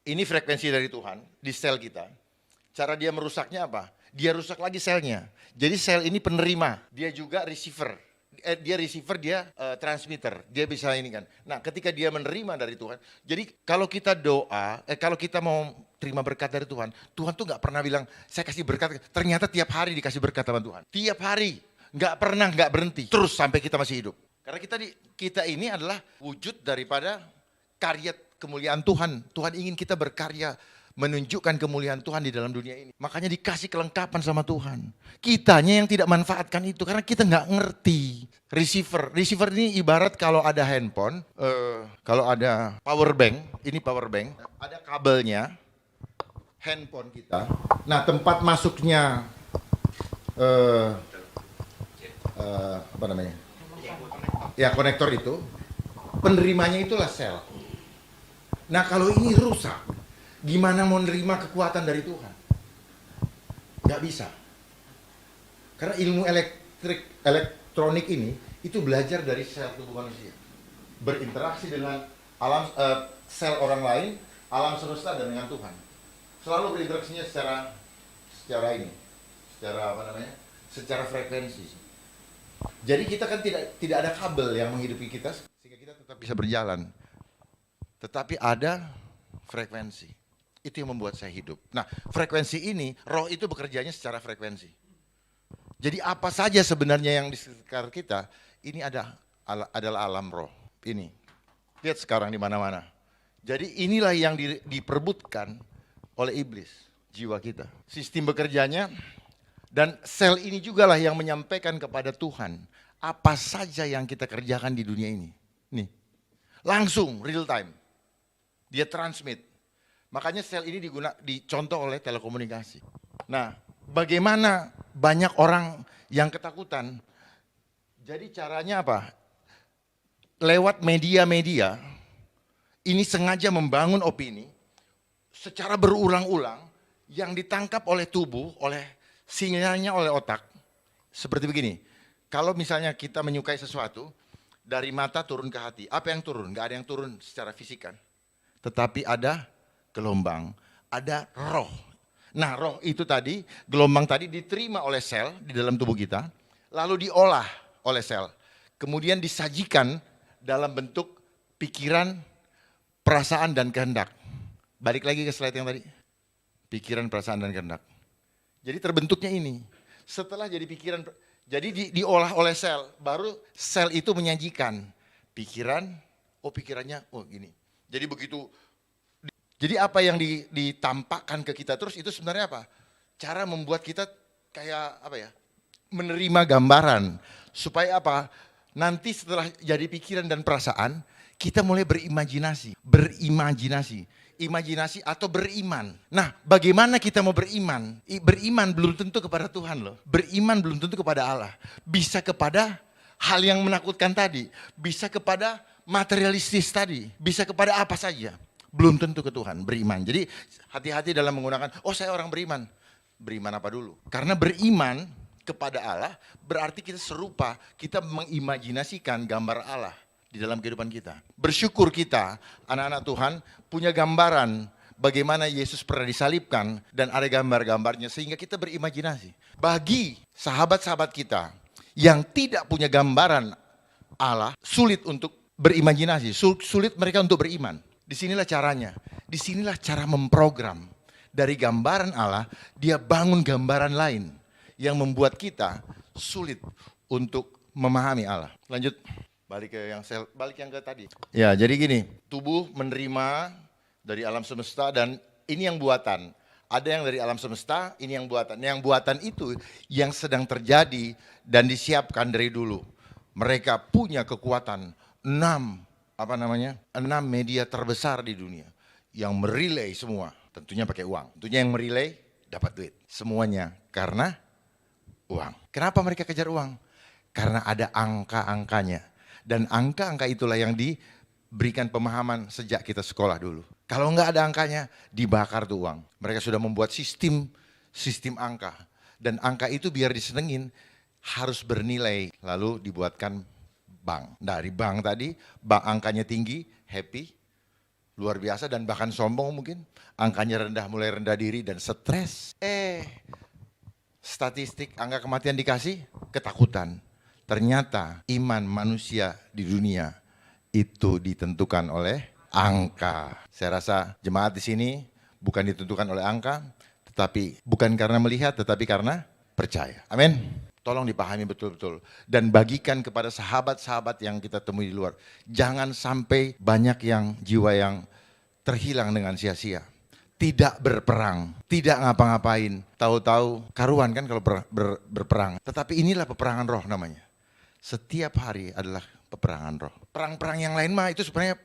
ini frekuensi dari Tuhan di sel kita. Cara dia merusaknya apa? Dia rusak lagi selnya. Jadi sel ini penerima, dia juga receiver. Dia receiver, dia transmitter. Dia bisa ini kan. Nah, ketika dia menerima dari Tuhan. Jadi kalau kita doa, kalau kita mau terima berkat dari Tuhan, Tuhan tuh nggak pernah bilang, saya kasih berkat. Ternyata tiap hari dikasih berkat sama Tuhan. Tiap hari, nggak pernah, nggak berhenti. Terus sampai kita masih hidup. Karena kita ini adalah wujud daripada karya kemuliaan Tuhan. Tuhan ingin kita berkarya, menunjukkan kemuliaan Tuhan di dalam dunia ini. Makanya dikasih kelengkapan sama Tuhan. Kitanya yang tidak manfaatkan itu karena kita nggak ngerti. Receiver ini ibarat kalau ada handphone, kalau ada power bank, ini power bank, ada kabelnya, handphone kita. Nah, tempat masuknya apa namanya? Ya, konektor itu, penerimanya itulah sel. Nah, kalau ini rusak, gimana mau nerima kekuatan dari Tuhan? Gak bisa. Karena ilmu elektronik ini itu belajar dari sel tubuh manusia. Berinteraksi dengan alam sel orang lain, alam semesta dan dengan Tuhan. Selalu berinteraksinya secara ini, secara apa namanya? Secara frekuensi. Jadi kita kan tidak ada kabel yang menghidupi kita sehingga kita tetap bisa berjalan. Tetapi ada frekuensi. Itu yang membuat saya hidup. Nah, frekuensi ini, roh itu bekerjanya secara frekuensi. Jadi apa saja sebenarnya yang di sekitar kita, ini adalah alam roh. Ini. Lihat sekarang di mana-mana. Jadi inilah yang diperebutkan oleh iblis, jiwa kita. Sistem bekerjanya, dan sel ini jugalah yang menyampaikan kepada Tuhan apa saja yang kita kerjakan di dunia ini. Nih, langsung, real time. Dia transmit. Makanya sel ini dicontoh oleh telekomunikasi. Nah, bagaimana banyak orang yang ketakutan? Jadi caranya apa? Lewat media-media, ini sengaja membangun opini secara berulang-ulang yang ditangkap oleh tubuh, oleh sinyalnya oleh otak. Seperti begini, kalau misalnya kita menyukai sesuatu, dari mata turun ke hati. Apa yang turun? Gak ada yang turun secara fisik kan. Tetapi ada gelombang, ada roh. Nah, roh itu tadi, gelombang tadi diterima oleh sel di dalam tubuh kita, lalu diolah oleh sel. Kemudian disajikan dalam bentuk pikiran, perasaan, dan kehendak. Balik lagi ke slide yang tadi. Pikiran, perasaan, dan kehendak. Jadi terbentuknya ini. Setelah jadi pikiran, jadi diolah oleh sel, baru sel itu menyajikan pikiran, pikirannya, gini. Jadi begitu. Jadi apa yang ditampakkan ke kita terus itu sebenarnya apa? Cara membuat kita kayak apa ya? Menerima gambaran supaya apa? Nanti setelah jadi pikiran dan perasaan, kita mulai berimajinasi, imajinasi atau beriman. Nah, bagaimana kita mau beriman? Beriman belum tentu kepada Tuhan loh. Beriman belum tentu kepada Allah. Bisa kepada hal yang menakutkan tadi, bisa kepada materialistis tadi, bisa kepada apa saja. Belum tentu ke Tuhan, beriman. Jadi hati-hati dalam menggunakan, saya orang beriman. Beriman apa dulu? Karena beriman kepada Allah berarti kita serupa, kita mengimajinasikan gambar Allah di dalam kehidupan kita. Bersyukur kita, anak-anak Tuhan, punya gambaran bagaimana Yesus pernah disalibkan dan ada gambar-gambarnya sehingga kita berimajinasi. Bagi sahabat-sahabat kita yang tidak punya gambaran Allah, sulit untuk berimajinasi, sulit mereka untuk beriman. Disinilah caranya, disinilah cara memprogram. Dari gambaran Allah, dia bangun gambaran lain yang membuat kita sulit untuk memahami Allah. Lanjut, balik yang ke tadi. Ya, jadi gini, tubuh menerima dari alam semesta dan ini yang buatan. Ada yang dari alam semesta, ini yang buatan. Yang buatan itu yang sedang terjadi dan disiapkan dari dulu. Mereka punya kekuatan 6 media terbesar di dunia yang merelay semua, tentunya pakai uang. Tentunya yang merelay dapat duit. Semuanya karena uang. Kenapa mereka kejar uang? Karena ada angka-angkanya. Dan angka-angka itulah yang diberikan pemahaman sejak kita sekolah dulu. Kalau nggak ada angkanya, dibakar tuh uang. Mereka sudah membuat sistem angka. Dan angka itu biar disenengin harus bernilai, lalu dibuatkan bank. Dari bank tadi, bank angkanya tinggi, happy. luar biasa dan bahkan sombong mungkin. Angkanya rendah, mulai rendah diri dan stres. Statistik angka kematian dikasih, ketakutan. Ternyata iman manusia di dunia itu ditentukan oleh angka. Saya rasa jemaat di sini bukan ditentukan oleh angka, tetapi bukan karena melihat, tetapi karena percaya. Amin. Tolong dipahami betul-betul. Dan bagikan kepada sahabat-sahabat yang kita temui di luar. Jangan sampai banyak yang jiwa yang terhilang dengan sia-sia. Tidak berperang, tidak ngapa-ngapain. Tahu-tahu karuan kan kalau berperang. Tetapi inilah peperangan roh namanya. Setiap hari adalah peperangan roh. Perang-perang yang lain mah itu sebenarnya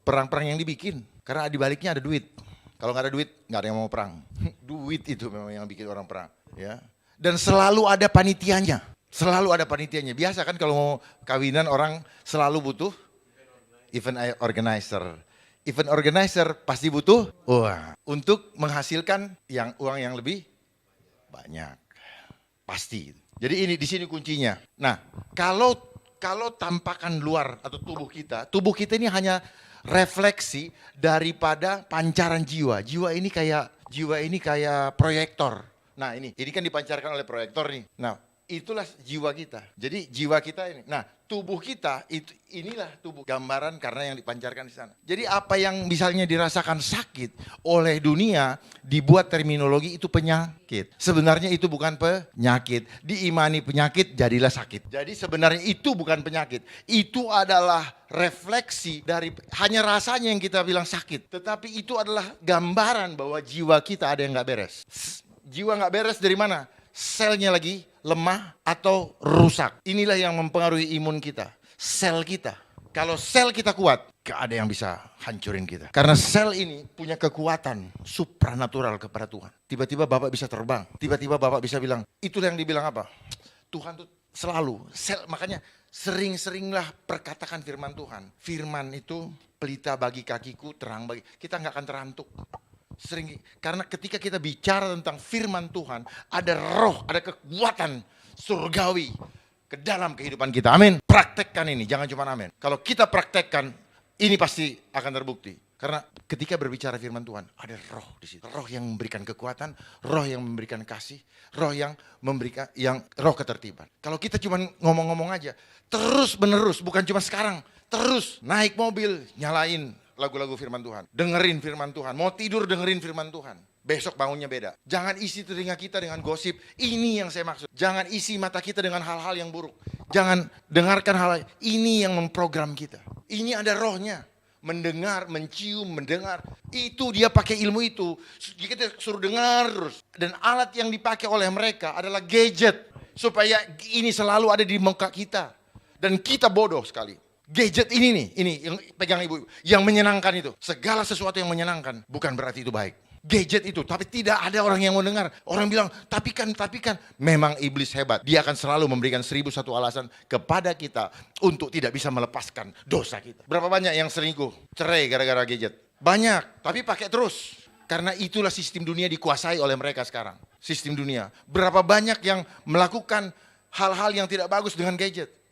perang-perang yang dibikin. Karena di baliknya ada duit. Kalau nggak ada duit, nggak ada yang mau perang. Duit itu memang yang bikin orang perang. Ya. Dan selalu ada panitianya. Selalu ada panitianya. Biasa kan kalau mau kawinan orang selalu butuh event organizer. Event organizer pasti butuh untuk menghasilkan uang yang lebih banyak. Pasti. Jadi ini di sini kuncinya. Nah, kalau tampakan luar atau tubuh kita ini hanya refleksi daripada pancaran jiwa. Jiwa ini kayak proyektor. Nah ini kan dipancarkan oleh proyektor nih. Nah itulah jiwa kita. Jadi jiwa kita ini. Nah tubuh kita inilah tubuh gambaran karena yang dipancarkan di sana. Jadi apa yang misalnya dirasakan sakit oleh dunia dibuat terminologi itu penyakit. Sebenarnya itu bukan penyakit. Diimani penyakit jadilah sakit. Jadi sebenarnya itu bukan penyakit. Itu adalah refleksi dari hanya rasanya yang kita bilang sakit. Tetapi itu adalah gambaran bahwa jiwa kita ada yang gak beres. Jiwa gak beres dari mana? Selnya lagi lemah atau rusak. Inilah yang mempengaruhi imun kita. Sel kita. Kalau sel kita kuat, gak ada yang bisa hancurin kita. Karena sel ini punya kekuatan supranatural kepada Tuhan. Tiba-tiba Bapak bisa terbang. Tiba-tiba Bapak bisa bilang, itulah yang dibilang apa? Tuhan tuh selalu. Makanya sering-seringlah perkatakan firman Tuhan. Firman itu pelita bagi kakiku, terang bagi. Kita gak akan terantuk. Karena ketika kita bicara tentang firman Tuhan, ada roh, ada kekuatan surgawi ke dalam kehidupan kita. Amin. Praktekkan ini, jangan cuma amin. Kalau kita praktekkan, ini pasti akan terbukti. Karena ketika berbicara firman Tuhan, ada roh di situ. Roh yang memberikan kekuatan, roh yang memberikan kasih, roh yang memberikan roh ketertiban. Kalau kita cuma ngomong-ngomong aja, terus menerus, bukan cuma sekarang, terus naik mobil, nyalain lagu-lagu firman Tuhan. Dengerin firman Tuhan. Mau tidur dengerin firman Tuhan. Besok bangunnya beda. Jangan isi telinga kita dengan gosip. Ini yang saya maksud. Jangan isi mata kita dengan hal-hal yang buruk. Jangan dengarkan hal ini yang memprogram kita. Ini ada rohnya. Mendengar, mencium, mendengar. Itu dia pakai ilmu itu. Kita suruh dengar terus. Dan alat yang dipakai oleh mereka adalah gadget. Supaya ini selalu ada di muka kita. Dan kita bodoh sekali. Gadget ini yang pegang ibu, yang menyenangkan itu. Segala sesuatu yang menyenangkan, bukan berarti itu baik. Gadget itu, tapi tidak ada orang yang mau dengar. Orang bilang, tapi kan. Memang iblis hebat. Dia akan selalu memberikan 1001 alasan kepada kita untuk tidak bisa melepaskan dosa kita. Berapa banyak yang selingkuh, cerai gara-gara gadget? Banyak, tapi pakai terus. Karena itulah sistem dunia dikuasai oleh mereka sekarang. Sistem dunia. Berapa banyak yang melakukan hal-hal yang tidak bagus dengan gadget?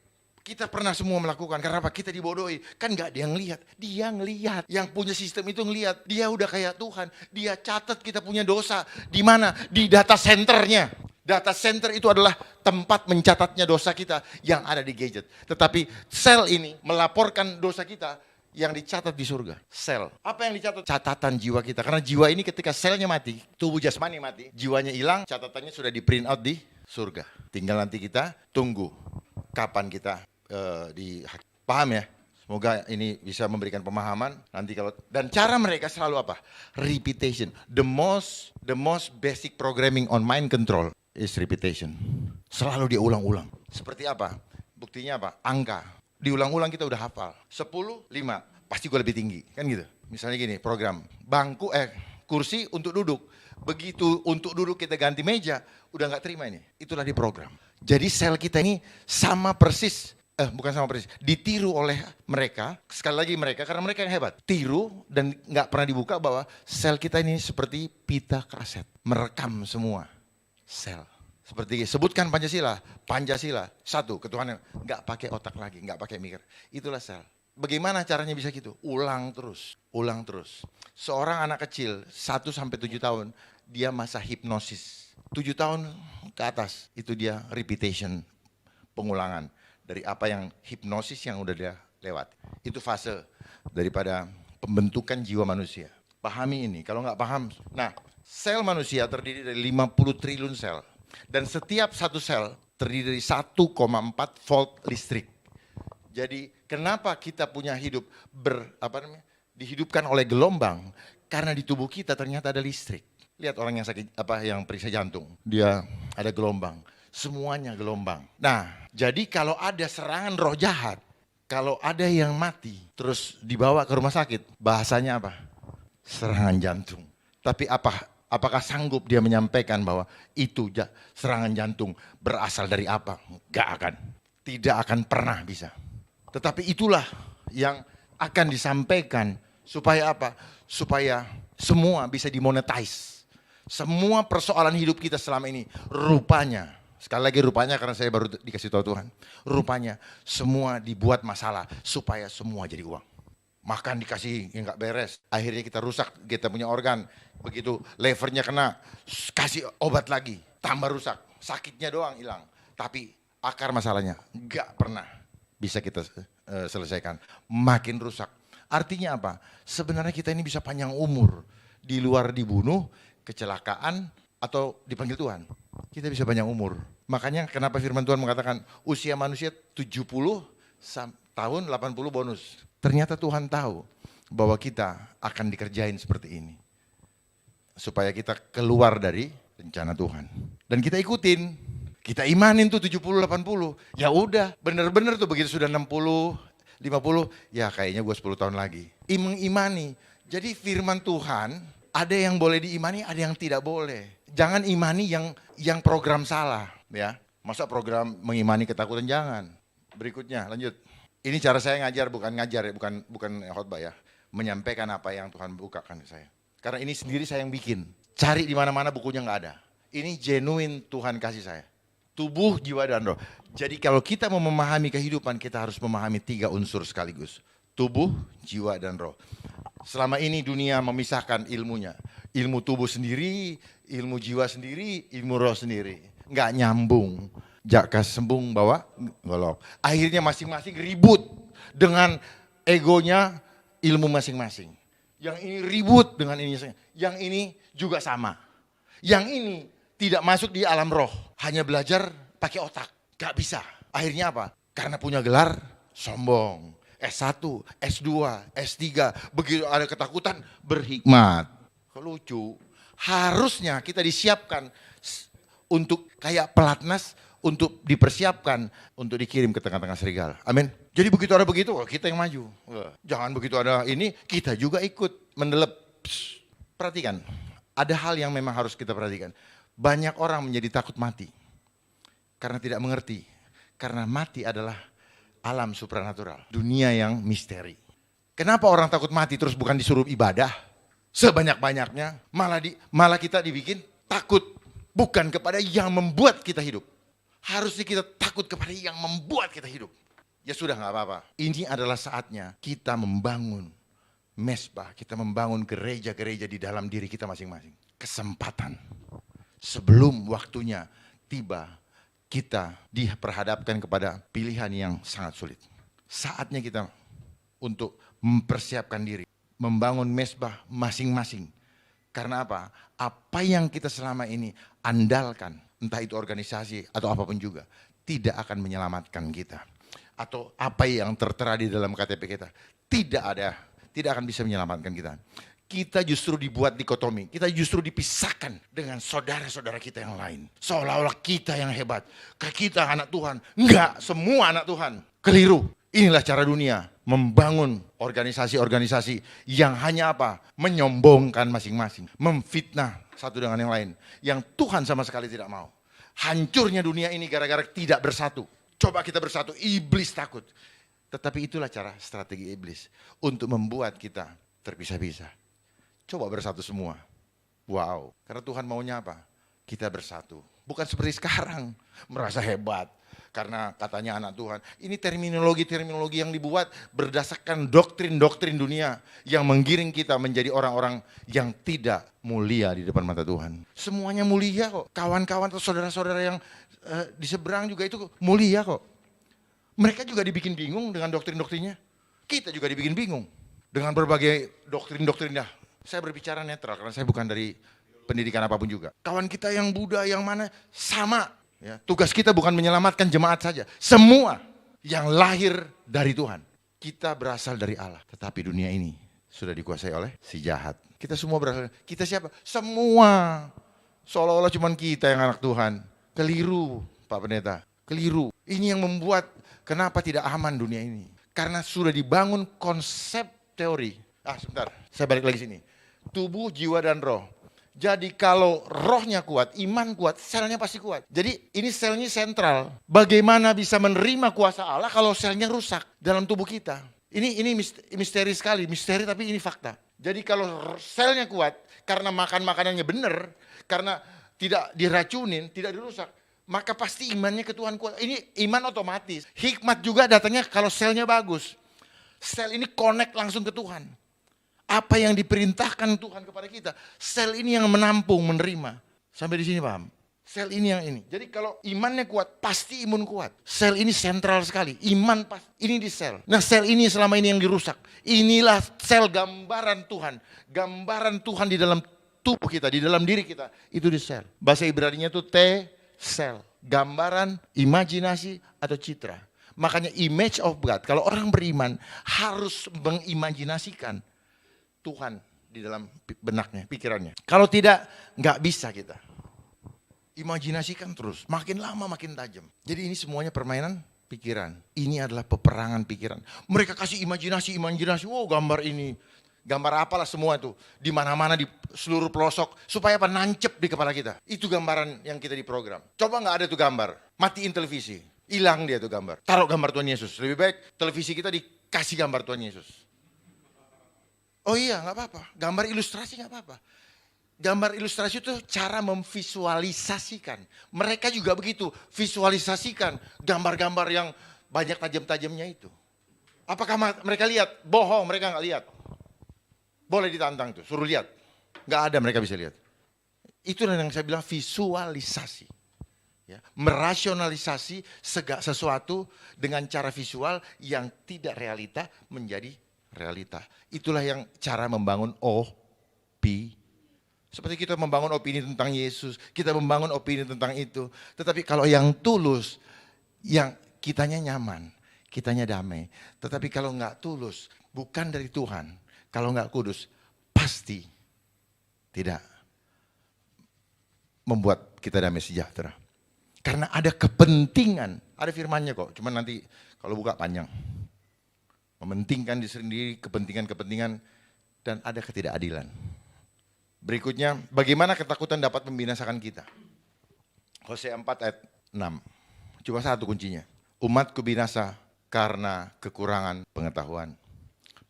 Kita pernah semua melakukan, karena apa? Kita dibodohi. Kan gak ada yang lihat, dia ngelihat. Yang punya sistem itu ngelihat, dia udah kayak Tuhan. Dia catat kita punya dosa. Di mana? Di data centernya. Data center itu adalah tempat mencatatnya dosa kita yang ada di gadget. Tetapi sel ini melaporkan dosa kita yang dicatat di surga. Sel. Apa yang dicatat? Catatan jiwa kita. Karena jiwa ini ketika selnya mati, tubuh jasmani mati, jiwanya hilang, catatannya sudah di print out di surga. Tinggal nanti kita tunggu kapan kita paham ya? Semoga ini bisa memberikan pemahaman nanti dan cara mereka selalu apa? Repetition. The most basic programming on mind control is repetition. Selalu dia ulang-ulang. Seperti apa? Buktinya apa? Angka. Diulang-ulang kita udah hafal. 10, 5. Pasti gue lebih tinggi. Kan gitu. Misalnya gini, program. Kursi untuk duduk. Begitu untuk duduk kita ganti meja, udah gak terima ini. Itulah di program. Jadi sel kita ini sama persis. Bukan sama persis, ditiru oleh mereka, sekali lagi mereka, karena mereka yang hebat. Tiru dan gak pernah dibuka bahwa sel kita ini seperti pita kaset. Merekam semua sel. Seperti sebutkan Pancasila, satu, ketuhanan. Gak pakai otak lagi, gak pakai mikir. Itulah sel. Bagaimana caranya bisa gitu? Ulang terus, ulang terus. Seorang anak kecil 1 sampai 7 tahun, dia masa hipnosis. 7 tahun ke atas, itu dia repetition, pengulangan dari apa yang hipnosis yang udah dia lewat. Itu fase daripada pembentukan jiwa manusia. Pahami ini, kalau nggak paham. Nah, sel manusia terdiri dari 50 triliun sel. Dan setiap satu sel terdiri dari 1,4 volt listrik. Jadi kenapa kita punya hidup dihidupkan oleh gelombang? Karena di tubuh kita ternyata ada listrik. Lihat orang yang sakit yang periksa jantung, dia ada gelombang. Semuanya gelombang. Nah, jadi kalau ada serangan roh jahat, kalau ada yang mati terus dibawa ke rumah sakit, bahasanya apa? Serangan jantung. Tapi apakah sanggup dia menyampaikan bahwa itu serangan jantung berasal dari apa? Gak akan. Tidak akan pernah bisa. Tetapi itulah yang akan disampaikan supaya apa? Supaya semua bisa dimonetize. Semua persoalan hidup kita selama ini rupanya, sekali lagi rupanya karena saya baru dikasih tahu Tuhan, rupanya semua dibuat masalah supaya semua jadi uang. Makan dikasih yang gak beres, akhirnya kita rusak, kita punya organ, begitu levernya kena, kasih obat lagi, tambah rusak, sakitnya doang hilang, tapi akar masalahnya gak pernah bisa kita selesaikan, makin rusak. Artinya apa? Sebenarnya kita ini bisa panjang umur, di luar dibunuh, kecelakaan, atau dipanggil Tuhan. Kita bisa panjang umur. Makanya kenapa firman Tuhan mengatakan usia manusia 70 tahun 80 bonus. Ternyata Tuhan tahu bahwa kita akan dikerjain seperti ini. Supaya kita keluar dari rencana Tuhan. Dan kita ikutin. Kita imanin tuh 70-80, ya udah bener-bener tuh begitu sudah 60-50, ya kayaknya gue 10 tahun lagi. Imani, jadi firman Tuhan ada yang boleh diimani, ada yang tidak boleh. Jangan imani yang program salah ya. Masa program mengimani ketakutan, jangan. Berikutnya lanjut. Ini cara saya ngajar, bukan ngajar ya, bukan khotbah ya. Menyampaikan apa yang Tuhan bukakan saya. Karena ini sendiri saya yang bikin. Cari di mana-mana bukunya nggak ada. Ini genuine Tuhan kasih saya. Tubuh, jiwa, dan roh. Jadi kalau kita mau memahami kehidupan, kita harus memahami 3 unsur sekaligus. Tubuh, jiwa, dan roh. Selama ini dunia memisahkan ilmunya. Ilmu tubuh sendiri, ilmu jiwa sendiri, ilmu roh sendiri. Nggak nyambung. Jaka sembung bawa golok. Akhirnya masing-masing ribut dengan egonya ilmu masing-masing. Yang ini ribut dengan ini. Yang ini juga sama. Yang ini tidak masuk di alam roh, hanya belajar pakai otak, gak bisa. Akhirnya apa? Karena punya gelar, sombong. S1, S2, S3, begitu ada ketakutan, berhikmat. Lucu. Harusnya kita disiapkan untuk kayak pelatnas, untuk dipersiapkan, untuk dikirim ke tengah-tengah serigala. Amin. Jadi begitu ada begitu, kita yang maju. Jangan begitu ada ini, kita juga ikut mendelep. Perhatikan, ada hal yang memang harus kita perhatikan. Banyak orang menjadi takut mati karena tidak mengerti. Karena mati adalah alam supranatural, dunia yang misteri. Kenapa orang takut mati terus bukan disuruh ibadah sebanyak-banyaknya, malah kita dibikin takut bukan kepada yang membuat kita hidup. Harusnya kita takut kepada yang membuat kita hidup. Ya sudah, nggak apa-apa. Ini adalah saatnya kita membangun mesbah, kita membangun gereja-gereja di dalam diri kita masing-masing. Kesempatan. Sebelum waktunya tiba, kita diperhadapkan kepada pilihan yang sangat sulit. Saatnya kita untuk mempersiapkan diri, membangun mesbah masing-masing. Karena apa? Apa yang kita selama ini andalkan, entah itu organisasi atau apapun juga, tidak akan menyelamatkan kita. Atau apa yang tertera di dalam KTP kita, tidak akan bisa menyelamatkan kita. Kita justru dibuat dikotomi, kita justru dipisahkan dengan saudara-saudara kita yang lain. Seolah-olah kita yang hebat, kita anak Tuhan. Enggak, semua anak Tuhan. Keliru. Inilah cara dunia membangun organisasi-organisasi yang hanya apa? Menyombongkan masing-masing, memfitnah satu dengan yang lain. Yang Tuhan sama sekali tidak mau. Hancurnya dunia ini gara-gara tidak bersatu. Coba kita bersatu, iblis takut. Tetapi itulah cara strategi iblis untuk membuat kita terpisah-pisah. Coba bersatu semua. Wow, karena Tuhan maunya apa? Kita bersatu. Bukan seperti sekarang, merasa hebat. karena katanya anak Tuhan. Ini terminologi-terminologi yang dibuat berdasarkan doktrin-doktrin dunia yang menggiring kita menjadi orang-orang yang tidak mulia di depan mata Tuhan. Semuanya mulia kok. Kawan-kawan atau saudara-saudara yang di seberang juga itu mulia kok. Mereka juga dibikin bingung dengan doktrin-doktrinnya. Kita juga dibikin bingung dengan berbagai doktrin-doktrinnya. Saya berbicara netral karena saya bukan dari pendidikan apapun juga. Kawan kita yang Buddha, yang mana, sama. Ya, tugas kita bukan menyelamatkan jemaat saja. Semua yang lahir dari Tuhan. Kita berasal dari Allah. Tetapi dunia ini sudah dikuasai oleh si jahat. Kita semua berasal. Kita siapa? Semua. Seolah-olah cuma kita yang anak Tuhan. Keliru Pak Pendeta. Keliru. Ini yang membuat kenapa tidak aman dunia ini. Karena sudah dibangun konsep teori. Sebentar. Saya balik lagi sini. Tubuh, jiwa, dan roh. Jadi kalau rohnya kuat, iman kuat, selnya pasti kuat. Jadi ini selnya sentral. Bagaimana bisa menerima kuasa Allah kalau selnya rusak dalam tubuh kita? Ini misteri sekali, misteri tapi ini fakta. Jadi kalau selnya kuat, karena makan makanannya benar, karena tidak diracunin, tidak dirusak, maka pasti imannya ke Tuhan kuat. Ini iman otomatis. Hikmat juga datangnya kalau selnya bagus. Sel ini connect langsung ke Tuhan. Apa yang diperintahkan Tuhan kepada kita, sel ini yang menampung, menerima. Sampai di sini paham? Sel ini yang ini. Jadi kalau imannya kuat, pasti imun kuat. Sel ini sentral sekali. Iman ini di sel. Nah sel ini selama ini yang dirusak. Inilah sel gambaran Tuhan. Gambaran Tuhan di dalam tubuh kita, di dalam diri kita. Itu di sel. Bahasa Ibraninya itu T-sel. Gambaran, imajinasi, atau citra. Makanya image of God. Kalau orang beriman harus mengimajinasikan Tuhan di dalam benaknya, pikirannya. Kalau tidak, nggak bisa kita. Imajinasikan terus, makin lama makin tajam. Jadi ini semuanya permainan pikiran. Ini adalah peperangan pikiran. Mereka kasih imajinasi, wow gambar ini. Gambar apalah semua itu. Di mana-mana di seluruh pelosok. Supaya apa? Nancep di kepala kita. Itu gambaran yang kita diprogram. Coba nggak ada tuh gambar. Matiin televisi. Hilang dia tuh gambar. Taruh gambar Tuhan Yesus. Lebih baik televisi kita dikasih gambar Tuhan Yesus. Oh iya, nggak apa-apa. Gambar ilustrasi nggak apa-apa. Gambar ilustrasi itu cara memvisualisasikan. Mereka juga begitu, visualisasikan gambar-gambar yang banyak tajam-tajamnya itu. Apakah mereka lihat? Bohong, mereka nggak lihat. Boleh ditantang tuh, suruh lihat. Nggak ada mereka bisa lihat. Itulah yang saya bilang visualisasi. Ya, merasionalisasi sesuatu dengan cara visual yang tidak realita menjadi realita. Itulah yang cara membangun opini. Seperti kita membangun opini tentang Yesus, kita membangun opini tentang itu. Tetapi kalau yang tulus, yang kitanya nyaman, kitanya damai. Tetapi kalau nggak tulus, bukan dari Tuhan, kalau nggak kudus, pasti tidak membuat kita damai sejahtera. Karena ada kepentingan, ada firmannya kok, cuman nanti kalau buka panjang. Mementingkan diri sendiri, kepentingan-kepentingan, dan ada ketidakadilan. Berikutnya, bagaimana ketakutan dapat membinasakan kita? Hosea 4 ayat 6. Cuma satu kuncinya. Umatku binasa karena kekurangan pengetahuan.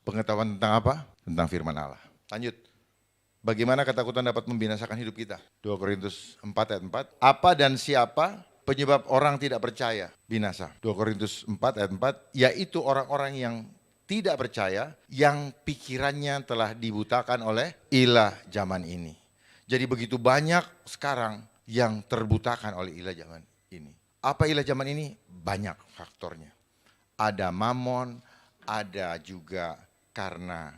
Pengetahuan tentang apa? Tentang firman Allah. Lanjut. Bagaimana ketakutan dapat membinasakan hidup kita? 2 Korintus 4 ayat 4. Apa dan siapa penyebab orang tidak percaya binasa? 2 Korintus 4 ayat 4. Yaitu orang-orang yang tidak percaya, yang pikirannya telah dibutakan oleh ilah zaman ini. Jadi begitu banyak sekarang yang terbutakan oleh ilah zaman ini. Apa ilah zaman ini? Banyak faktornya. Ada mamon, ada juga karena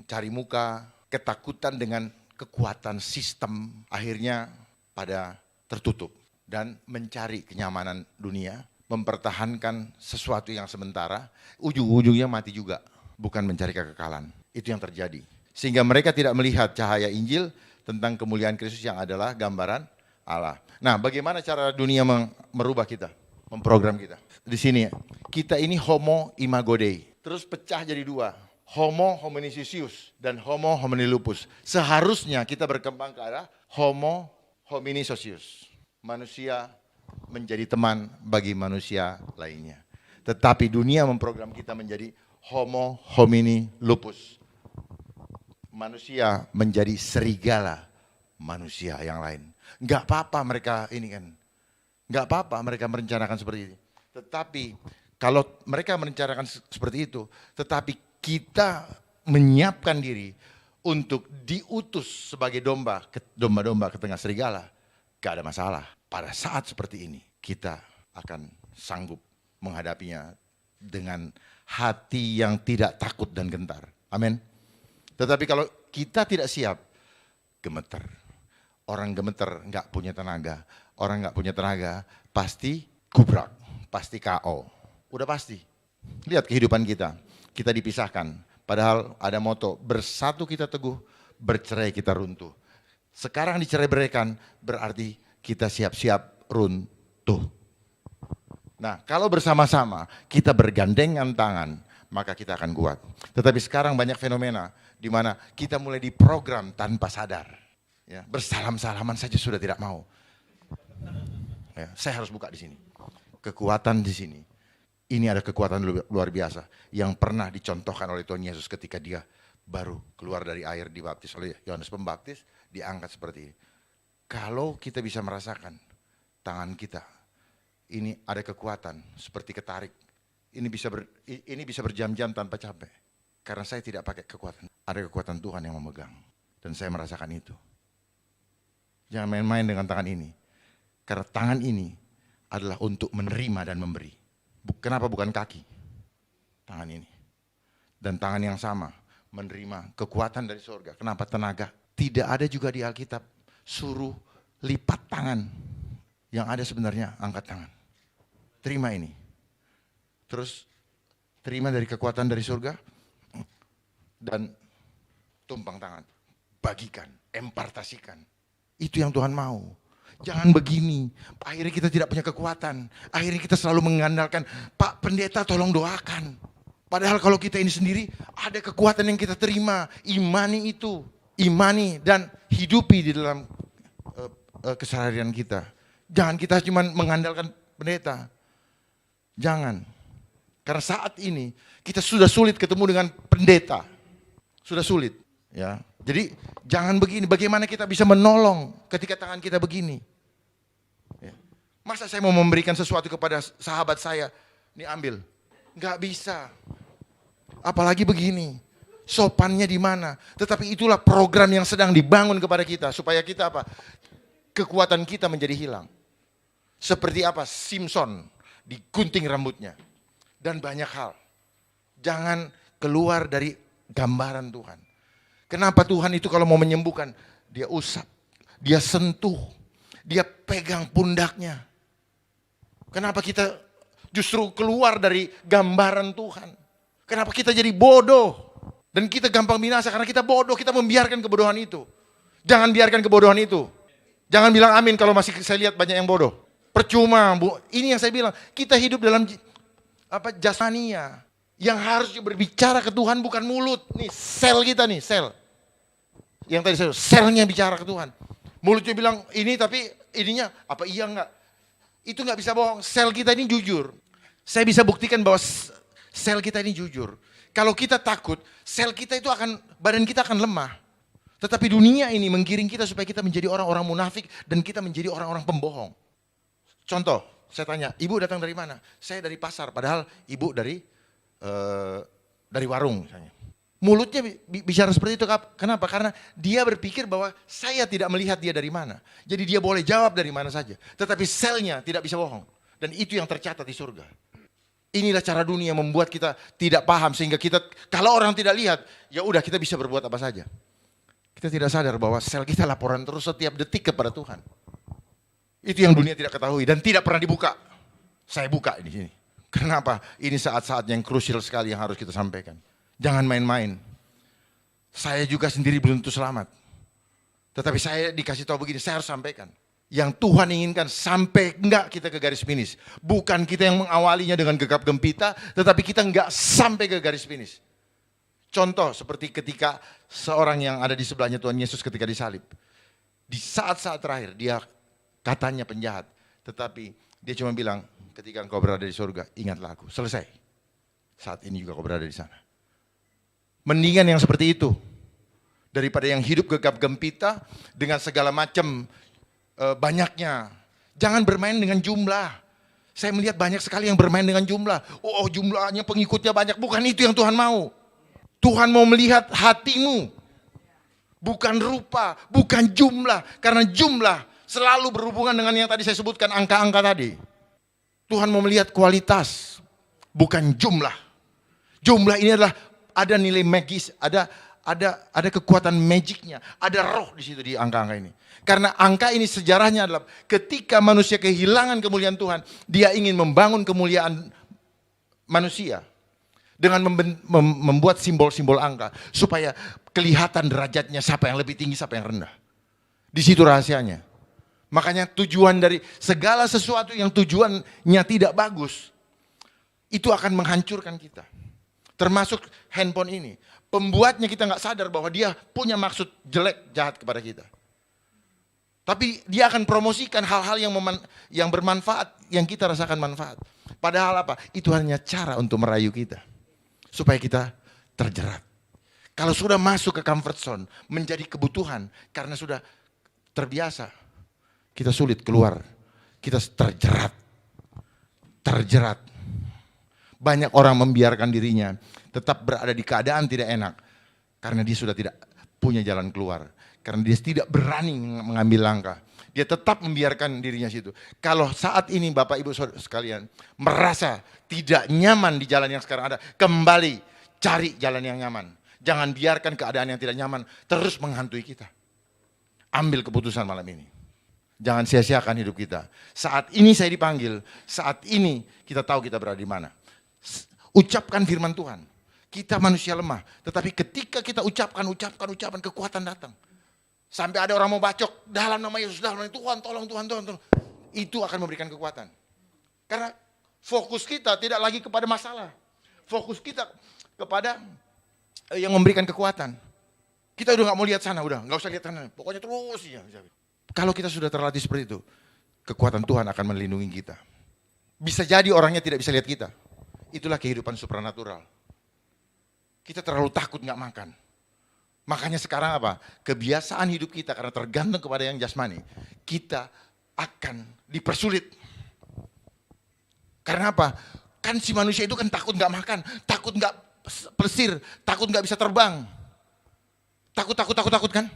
cari muka, ketakutan dengan kekuatan sistem, akhirnya pada tertutup dan mencari kenyamanan dunia, mempertahankan sesuatu yang sementara, ujung-ujungnya mati juga, bukan mencari kekekalan. Itu yang terjadi. Sehingga mereka tidak melihat cahaya Injil tentang kemuliaan Kristus yang adalah gambaran Allah. Nah, bagaimana cara dunia merubah kita, memprogram kita? Di sini, kita ini homo imago Dei, terus pecah jadi dua. Homo hominisisius dan homo homini lupus. Seharusnya kita berkembang ke arah homo homini socius. Manusia menjadi teman bagi manusia lainnya. Tetapi dunia memprogram kita menjadi homo homini lupus. Manusia menjadi serigala manusia yang lain. Enggak apa-apa mereka ini kan. Nggak apa-apa mereka merencanakan seperti ini. Tetapi kalau mereka merencanakan seperti itu, tetapi kita menyiapkan diri untuk diutus sebagai domba-domba ke tengah serigala, gak ada masalah. Pada saat seperti ini, kita akan sanggup menghadapinya dengan hati yang tidak takut dan gentar. Amin. Tetapi kalau kita tidak siap, gemeter. Orang gemeter nggak punya tenaga. Orang nggak punya tenaga pasti gubrak, pasti KO. Udah pasti. Lihat kehidupan kita. Kita dipisahkan. Padahal ada moto, bersatu kita teguh, bercerai kita runtuh. Sekarang dicerai-beraikan berarti kita siap-siap runtuh. Nah, kalau bersama-sama kita bergandengan tangan, maka kita akan kuat. Tetapi sekarang banyak fenomena di mana kita mulai diprogram tanpa sadar. Ya, bersalam-salaman saja sudah tidak mau. Ya, saya harus buka di sini. Kekuatan di sini. Ini ada kekuatan luar biasa yang pernah dicontohkan oleh Tuhan Yesus ketika dia baru keluar dari air dibaptis oleh Yohanes Pembaptis, diangkat seperti ini. Kalau kita bisa merasakan tangan kita, ini ada kekuatan seperti ketarik. Ini bisa berjam-jam tanpa capek. Karena saya tidak pakai kekuatan. Ada kekuatan Tuhan yang memegang. Dan saya merasakan itu. Jangan main-main dengan tangan ini. Karena tangan ini adalah untuk menerima dan memberi. Kenapa bukan kaki? Tangan ini. Dan tangan yang sama menerima kekuatan dari surga. Kenapa tenaga? Tidak ada juga di Alkitab suruh lipat tangan. Yang ada sebenarnya angkat tangan. Terima ini. Terus terima dari kekuatan dari surga. Dan tumpang tangan. Bagikan, impartasikan. Itu yang Tuhan mau. Jangan begini, akhirnya kita tidak punya kekuatan. Akhirnya kita selalu mengandalkan, Pak Pendeta tolong doakan. Padahal kalau kita ini sendiri, ada kekuatan yang kita terima. Imani itu, imani dan hidupi di dalam keseharian kita. Jangan kita cuma mengandalkan pendeta. Jangan. Karena saat ini, kita sudah sulit ketemu dengan pendeta. Sudah sulit. Ya, jadi jangan begini, bagaimana kita bisa menolong ketika tangan kita begini. Ya. Masa saya mau memberikan sesuatu kepada sahabat saya, ini ambil. Nggak bisa. Apalagi begini, sopannya di mana. Tetapi itulah program yang sedang dibangun kepada kita, supaya kita apa? Kekuatan kita menjadi hilang. Seperti apa? Simpson digunting rambutnya. Dan banyak hal. Jangan keluar dari gambaran Tuhan. Kenapa Tuhan itu kalau mau menyembuhkan, dia usap, dia sentuh, dia pegang pundaknya. Kenapa kita justru keluar dari gambaran Tuhan? Kenapa kita jadi bodoh? Dan kita gampang binasa karena kita bodoh, kita membiarkan kebodohan itu. Jangan biarkan kebodohan itu. Jangan bilang amin kalau masih saya lihat banyak yang bodoh. Percuma, Bu. Ini yang saya bilang, kita hidup dalam jasmania. Yang harus berbicara ke Tuhan bukan mulut. Nih sel kita nih, sel. Yang tadi saya selnya bicara ke Tuhan. Mulutnya bilang ini tapi ininya apa iya enggak. Itu enggak bisa bohong. Sel kita ini jujur. Saya bisa buktikan bahwa sel kita ini jujur. Kalau kita takut, sel kita itu badan kita akan lemah. Tetapi dunia ini menggiring kita supaya kita menjadi orang-orang munafik dan kita menjadi orang-orang pembohong. Contoh, saya tanya, ibu datang dari mana? Saya dari pasar, padahal ibu dari warung misalnya. Mulutnya bicara seperti itu, kenapa? Karena dia berpikir bahwa saya tidak melihat dia dari mana. Jadi dia boleh jawab dari mana saja. Tetapi selnya tidak bisa bohong. Dan itu yang tercatat di surga. Inilah cara dunia membuat kita tidak paham. Sehingga kita, kalau orang tidak lihat, ya udah kita bisa berbuat apa saja. Kita tidak sadar bahwa sel kita laporan terus setiap detik kepada Tuhan. Itu yang dunia tidak ketahui dan tidak pernah dibuka. Saya buka di sini. Kenapa? Ini saat-saat yang krusial sekali yang harus kita sampaikan. Jangan main-main. Saya juga sendiri belum tentu selamat. Tetapi saya dikasih tahu begini, saya harus sampaikan. Yang Tuhan inginkan sampai enggak kita ke garis finish. Bukan kita yang mengawalinya dengan gegap gempita, tetapi kita enggak sampai ke garis finish. Contoh seperti ketika seorang yang ada di sebelahnya Tuhan Yesus ketika disalib. Di saat-saat terakhir dia katanya penjahat. Tetapi dia cuma bilang, ketika engkau berada di surga, ingatlah aku. Selesai. Saat ini juga kau berada di sana. Mendingan yang seperti itu. Daripada yang hidup gegap gempita dengan segala macam banyaknya Jangan bermain dengan jumlah. Saya melihat banyak sekali yang bermain dengan jumlah. Oh, jumlahnya pengikutnya banyak. Bukan itu yang Tuhan mau. Tuhan mau melihat hatimu. Bukan rupa, bukan jumlah. Karena jumlah selalu berhubungan dengan yang tadi saya sebutkan, angka-angka tadi. Tuhan mau melihat kualitas, bukan jumlah. Jumlah ini adalah ada nilai magis, ada kekuatan magicnya, ada roh di situ di angka-angka ini. Karena angka ini sejarahnya adalah ketika manusia kehilangan kemuliaan Tuhan, dia ingin membangun kemuliaan manusia dengan membuat simbol-simbol angka supaya kelihatan derajatnya siapa yang lebih tinggi, siapa yang rendah. Di situ rahasianya. Makanya tujuan dari segala sesuatu yang tujuannya tidak bagus, itu akan menghancurkan kita. Termasuk handphone ini. Pembuatnya kita nggak sadar bahwa dia punya maksud jelek, jahat kepada kita. Tapi dia akan promosikan hal-hal yang bermanfaat, yang kita rasakan manfaat. Padahal apa? Itu hanya cara untuk merayu kita. Supaya kita terjerat. Kalau sudah masuk ke comfort zone, menjadi kebutuhan, karena sudah terbiasa, kita sulit keluar. Kita terjerat. Terjerat. Banyak orang membiarkan dirinya tetap berada di keadaan tidak enak. Karena dia sudah tidak punya jalan keluar. Karena dia tidak berani mengambil langkah. Dia tetap membiarkan dirinya situ. Kalau saat ini Bapak Ibu sekalian merasa tidak nyaman di jalan yang sekarang ada, kembali cari jalan yang nyaman. Jangan biarkan keadaan yang tidak nyaman terus menghantui kita. Ambil keputusan malam ini. Jangan sia-siakan hidup kita. Saat ini saya dipanggil, saat ini kita tahu kita berada di mana. Ucapkan firman Tuhan. Kita manusia lemah, tetapi ketika kita ucapkan, kekuatan datang. Sampai ada orang mau bacok, dalam nama Yesus, dalam nama Tuhan, tolong Tuhan. Itu akan memberikan kekuatan. Karena fokus kita tidak lagi kepada masalah. Fokus kita kepada yang memberikan kekuatan. Kita udah gak mau lihat sana, udah gak usah lihat sana. Pokoknya terus ya. Kalau kita sudah terlatih seperti itu, kekuatan Tuhan akan melindungi kita. Bisa jadi orangnya tidak bisa lihat kita. Itulah kehidupan supranatural. Kita terlalu takut gak makan. Makanya sekarang apa? Kebiasaan hidup kita karena tergantung kepada yang jasmani. Kita akan dipersulit. Karena apa? Kan si manusia itu kan takut gak makan. Takut gak plesir. Takut gak bisa terbang. Takut kan?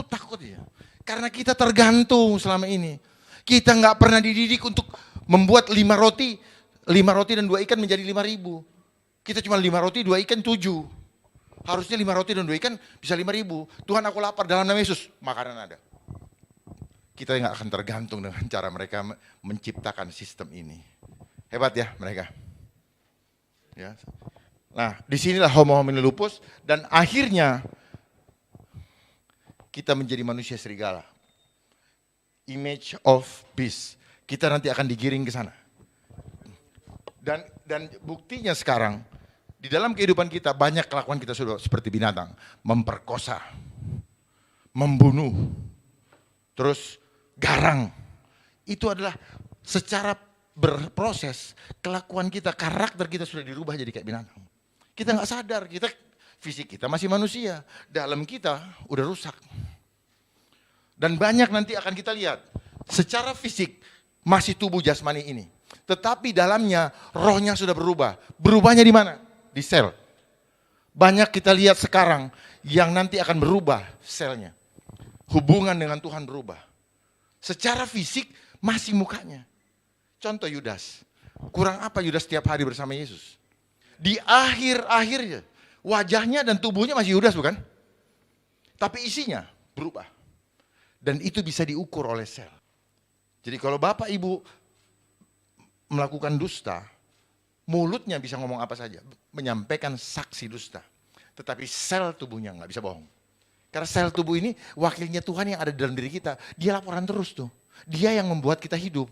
Takut ya. Karena kita tergantung selama ini. Kita gak pernah dididik untuk membuat 5 roti dan 2 ikan menjadi 5.000. Kita cuma 5 roti, 2 ikan 7. Harusnya 5 roti dan 2 ikan bisa 5.000. Tuhan aku lapar dalam nama Yesus, makanan ada. Kita nggak akan tergantung dengan cara mereka menciptakan sistem ini. Hebat ya mereka. Ya. Nah disinilah homo homini lupus dan akhirnya kita menjadi manusia serigala. Image of beast. Kita nanti akan digiring ke sana. Dan buktinya sekarang, di dalam kehidupan kita banyak kelakuan kita sudah seperti binatang. Memperkosa, membunuh, terus garang. Itu adalah secara berproses kelakuan kita, karakter kita sudah dirubah jadi kayak binatang. Kita nggak sadar, fisik kita masih manusia, dalam kita udah rusak. Dan banyak nanti akan kita lihat, secara fisik masih tubuh jasmani ini. Tetapi dalamnya rohnya sudah berubah. Berubahnya di mana? Di sel. Banyak kita lihat sekarang yang nanti akan berubah selnya. Hubungan dengan Tuhan berubah. Secara fisik masih mukanya. Contoh Yudas. Kurang apa Yudas setiap hari bersama Yesus? Di akhir-akhirnya wajahnya dan tubuhnya masih Yudas bukan? Tapi isinya berubah. Dan itu bisa diukur oleh sel. Jadi kalau Bapak Ibu melakukan dusta, mulutnya bisa ngomong apa saja, menyampaikan saksi dusta. Tetapi sel tubuhnya nggak bisa bohong. Karena sel tubuh ini wakilnya Tuhan yang ada dalam diri kita. Dia laporan terus tuh. Dia yang membuat kita hidup.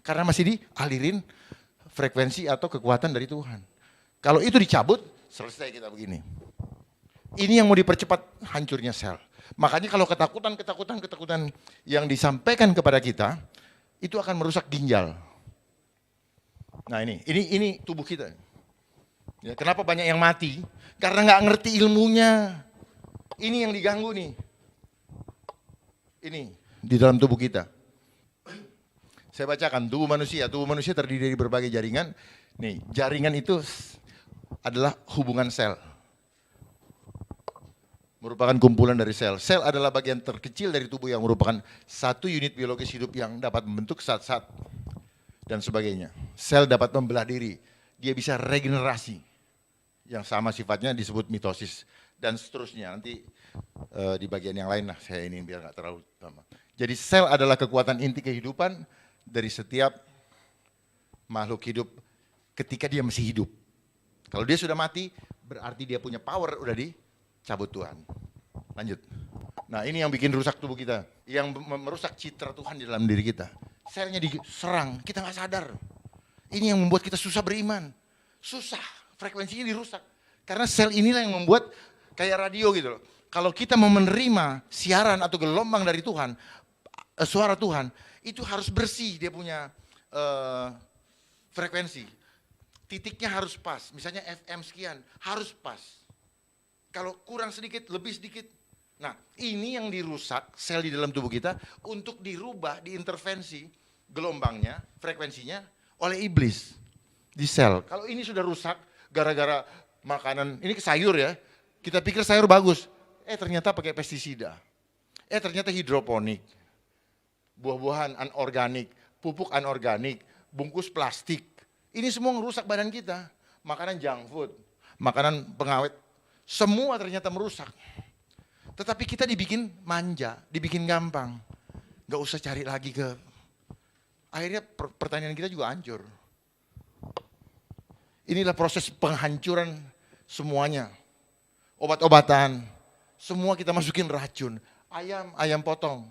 Karena masih dialirin frekuensi atau kekuatan dari Tuhan. Kalau itu dicabut, selesai kita begini. Ini yang mau dipercepat hancurnya sel. Makanya kalau ketakutan yang disampaikan kepada kita, itu akan merusak ginjal. Nah ini tubuh kita. Ya, kenapa banyak yang mati? Karena nggak ngerti ilmunya. Ini yang diganggu nih. Ini di dalam tubuh kita. Saya bacakan, tubuh manusia terdiri dari berbagai jaringan. Nih, jaringan itu adalah hubungan sel. Merupakan kumpulan dari sel. Sel adalah bagian terkecil dari tubuh yang merupakan satu unit biologis hidup yang dapat membentuk zat-zat dan sebagainya. Sel dapat membelah diri, dia bisa regenerasi. Yang sama sifatnya disebut mitosis dan seterusnya. Nanti di bagian yang lain lah saya ini biar nggak terlalu lama. Jadi sel adalah kekuatan inti kehidupan dari setiap makhluk hidup ketika dia masih hidup. Kalau dia sudah mati, berarti dia punya power udah dicabut Tuhan. Lanjut. Nah ini yang bikin rusak tubuh kita, yang merusak citra Tuhan di dalam diri kita. Selnya diserang, kita nggak sadar. Ini yang membuat kita susah beriman, susah, frekuensinya dirusak. Karena sel inilah yang membuat kayak radio gitu loh. Kalau kita mau menerima siaran atau gelombang dari Tuhan, suara Tuhan, itu harus bersih, dia punya frekuensi. Titiknya harus pas, misalnya FM sekian, harus pas. Kalau kurang sedikit, lebih sedikit. Nah ini yang dirusak sel di dalam tubuh kita untuk dirubah, diintervensi gelombangnya, frekuensinya oleh iblis di sel. Kalau ini sudah rusak gara-gara makanan, ini sayur ya, kita pikir sayur bagus, ternyata pakai pestisida, ternyata hidroponik, buah-buahan anorganik, pupuk anorganik, bungkus plastik, ini semua merusak badan kita. Makanan junk food, makanan pengawet, semua ternyata merusak. Tetapi kita dibikin manja, dibikin gampang, gak usah cari lagi ke, akhirnya pertanian kita juga hancur. Inilah proses penghancuran semuanya. Obat-obatan, semua kita masukin racun. Ayam potong,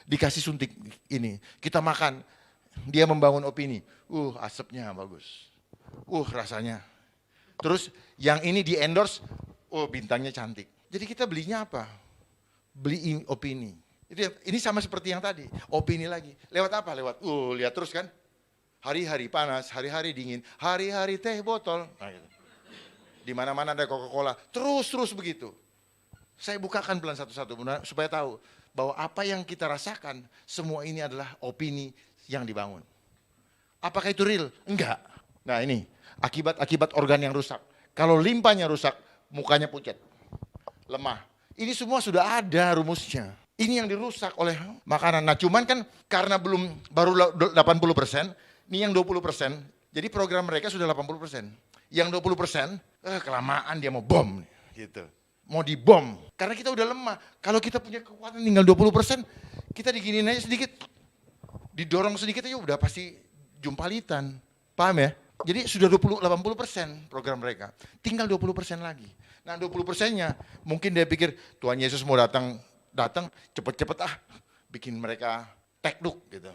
dikasih suntik ini. Kita makan, dia membangun opini. Asapnya bagus. Rasanya. Terus yang ini di endorse, bintangnya cantik. Jadi kita belinya apa? Beli opini. Ini sama seperti yang tadi, opini lagi. Lewat apa? Lewat, lihat terus kan. Hari-hari panas, hari-hari dingin, hari-hari teh botol. Nah, gitu. Di mana-mana ada Coca-Cola, terus begitu. Saya bukakan pelan satu-satu supaya tahu bahwa apa yang kita rasakan, semua ini adalah opini yang dibangun. Apakah itu real? Enggak. Nah ini, akibat organ yang rusak. Kalau limpanya rusak, mukanya pucat, lemah. Ini semua sudah ada rumusnya. Ini yang dirusak oleh makanan. Nah cuman kan karena baru 80%, ini yang 20%, jadi program mereka sudah 80%. Yang 20%, kelamaan dia mau bom, gitu. Mau dibom, karena kita udah lemah. Kalau kita punya kekuatan tinggal 20%, kita diginiin aja sedikit, didorong sedikit aja udah pasti jumpalitan. Paham ya? Jadi sudah 80% program mereka, tinggal 20% lagi. Nah 20%-nya mungkin dia pikir Tuhan Yesus mau datang cepet-cepet bikin mereka tekduk gitu.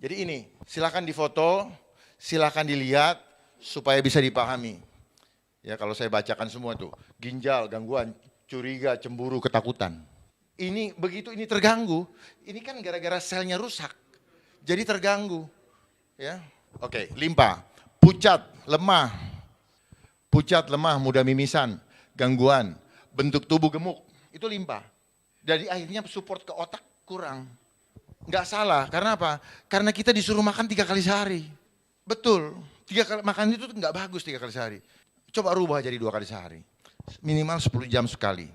Jadi ini, silakan difoto, silakan dilihat supaya bisa dipahami. Ya kalau saya bacakan semua tuh, ginjal, gangguan, curiga, cemburu, ketakutan. Ini begitu ini terganggu, ini kan gara-gara selnya rusak. Jadi terganggu. Ya. Oke, limpa, pucat, lemah, mudah mimisan, gangguan, bentuk tubuh gemuk, itu limpa. Jadi akhirnya support ke otak kurang. Nggak salah, karena apa? Karena kita disuruh makan 3 kali sehari. Betul, 3 kali makan itu nggak bagus 3 kali sehari. Coba rubah jadi 2 kali sehari. Minimal 10 jam sekali.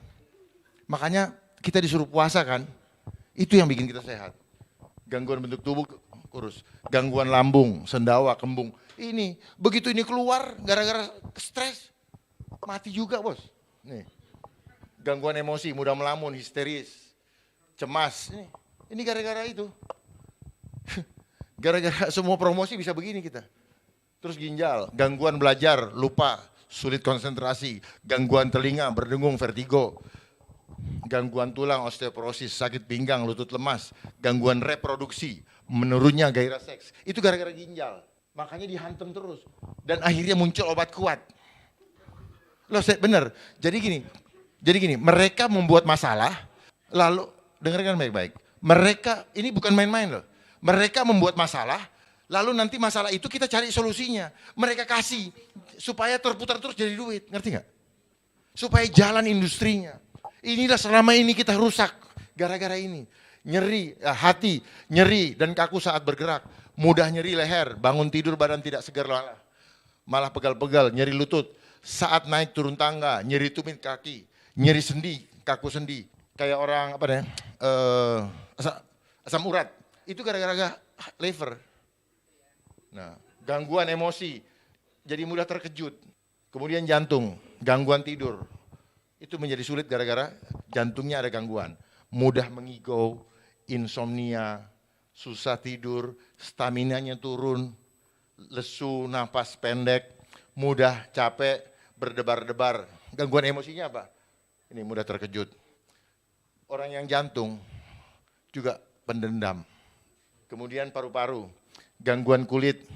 Makanya kita disuruh puasa kan, itu yang bikin kita sehat. Gangguan bentuk tubuh kurus, gangguan lambung, sendawa, kembung. Ini, begitu ini keluar gara-gara stres, mati juga bos. Nih, gangguan emosi, mudah melamun, histeris, cemas. Ini gara-gara itu. Gara-gara semua promosi bisa begini kita. Terus ginjal, gangguan belajar, lupa, sulit konsentrasi, gangguan telinga, berdengung, vertigo, gangguan tulang, osteoporosis, sakit pinggang, lutut lemas, gangguan reproduksi, menurunnya gairah seks. Itu gara-gara ginjal. Makanya dihantam terus. Dan akhirnya muncul obat kuat. Loh, bener. Jadi gini, mereka membuat masalah, lalu dengarkan baik-baik. Mereka, ini bukan main-main loh. Mereka membuat masalah, lalu nanti masalah itu kita cari solusinya. Mereka kasih supaya terputar terus jadi duit, ngerti nggak? Supaya jalan industrinya. Inilah selama ini kita rusak gara-gara ini. Nyeri, hati, nyeri dan kaku saat bergerak. mudah nyeri leher, bangun tidur badan tidak segar malah pegal-pegal, nyeri lutut. Saat naik turun tangga, nyeri tumit kaki, nyeri sendi, kaku sendi. Kayak orang apa deh, asam urat. Itu gara-gara liver. Nah, gangguan emosi, jadi mudah terkejut. Kemudian jantung, gangguan tidur. Itu menjadi sulit gara-gara jantungnya ada gangguan. Mudah mengigau, insomnia, susah tidur, staminanya turun, lesu, napas pendek, mudah capek, berdebar-debar. Gangguan emosinya apa? Ini mudah terkejut. Orang yang jantung juga pendendam. Kemudian paru-paru, gangguan kulit,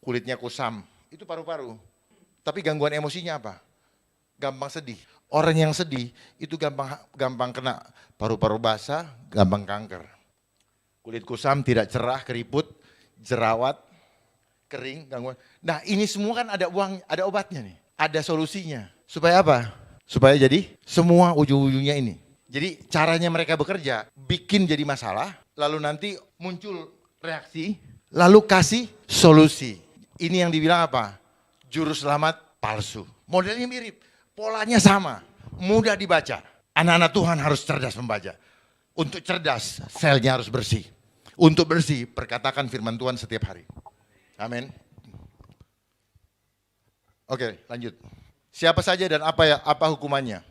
kulitnya kusam, itu paru-paru. Tapi gangguan emosinya apa? Gampang sedih. Orang yang sedih itu gampang kena paru-paru basah, gampang kanker. Kulit kusam, tidak cerah, keriput, jerawat, kering, gangguan. Nah, ini semua kan ada obatnya nih. Ada solusinya. Supaya apa? Supaya jadi semua ujung-ujungnya ini. Jadi caranya mereka bekerja, bikin jadi masalah, lalu nanti muncul reaksi, lalu kasih solusi. Ini yang dibilang apa? Juru selamat palsu. Modelnya mirip, polanya sama, mudah dibaca. Anak-anak Tuhan harus cerdas membaca. Untuk cerdas, selnya harus bersih. Untuk bersih, perkatakan firman Tuhan setiap hari. Amin. Oke, lanjut. Siapa saja dan apa hukumannya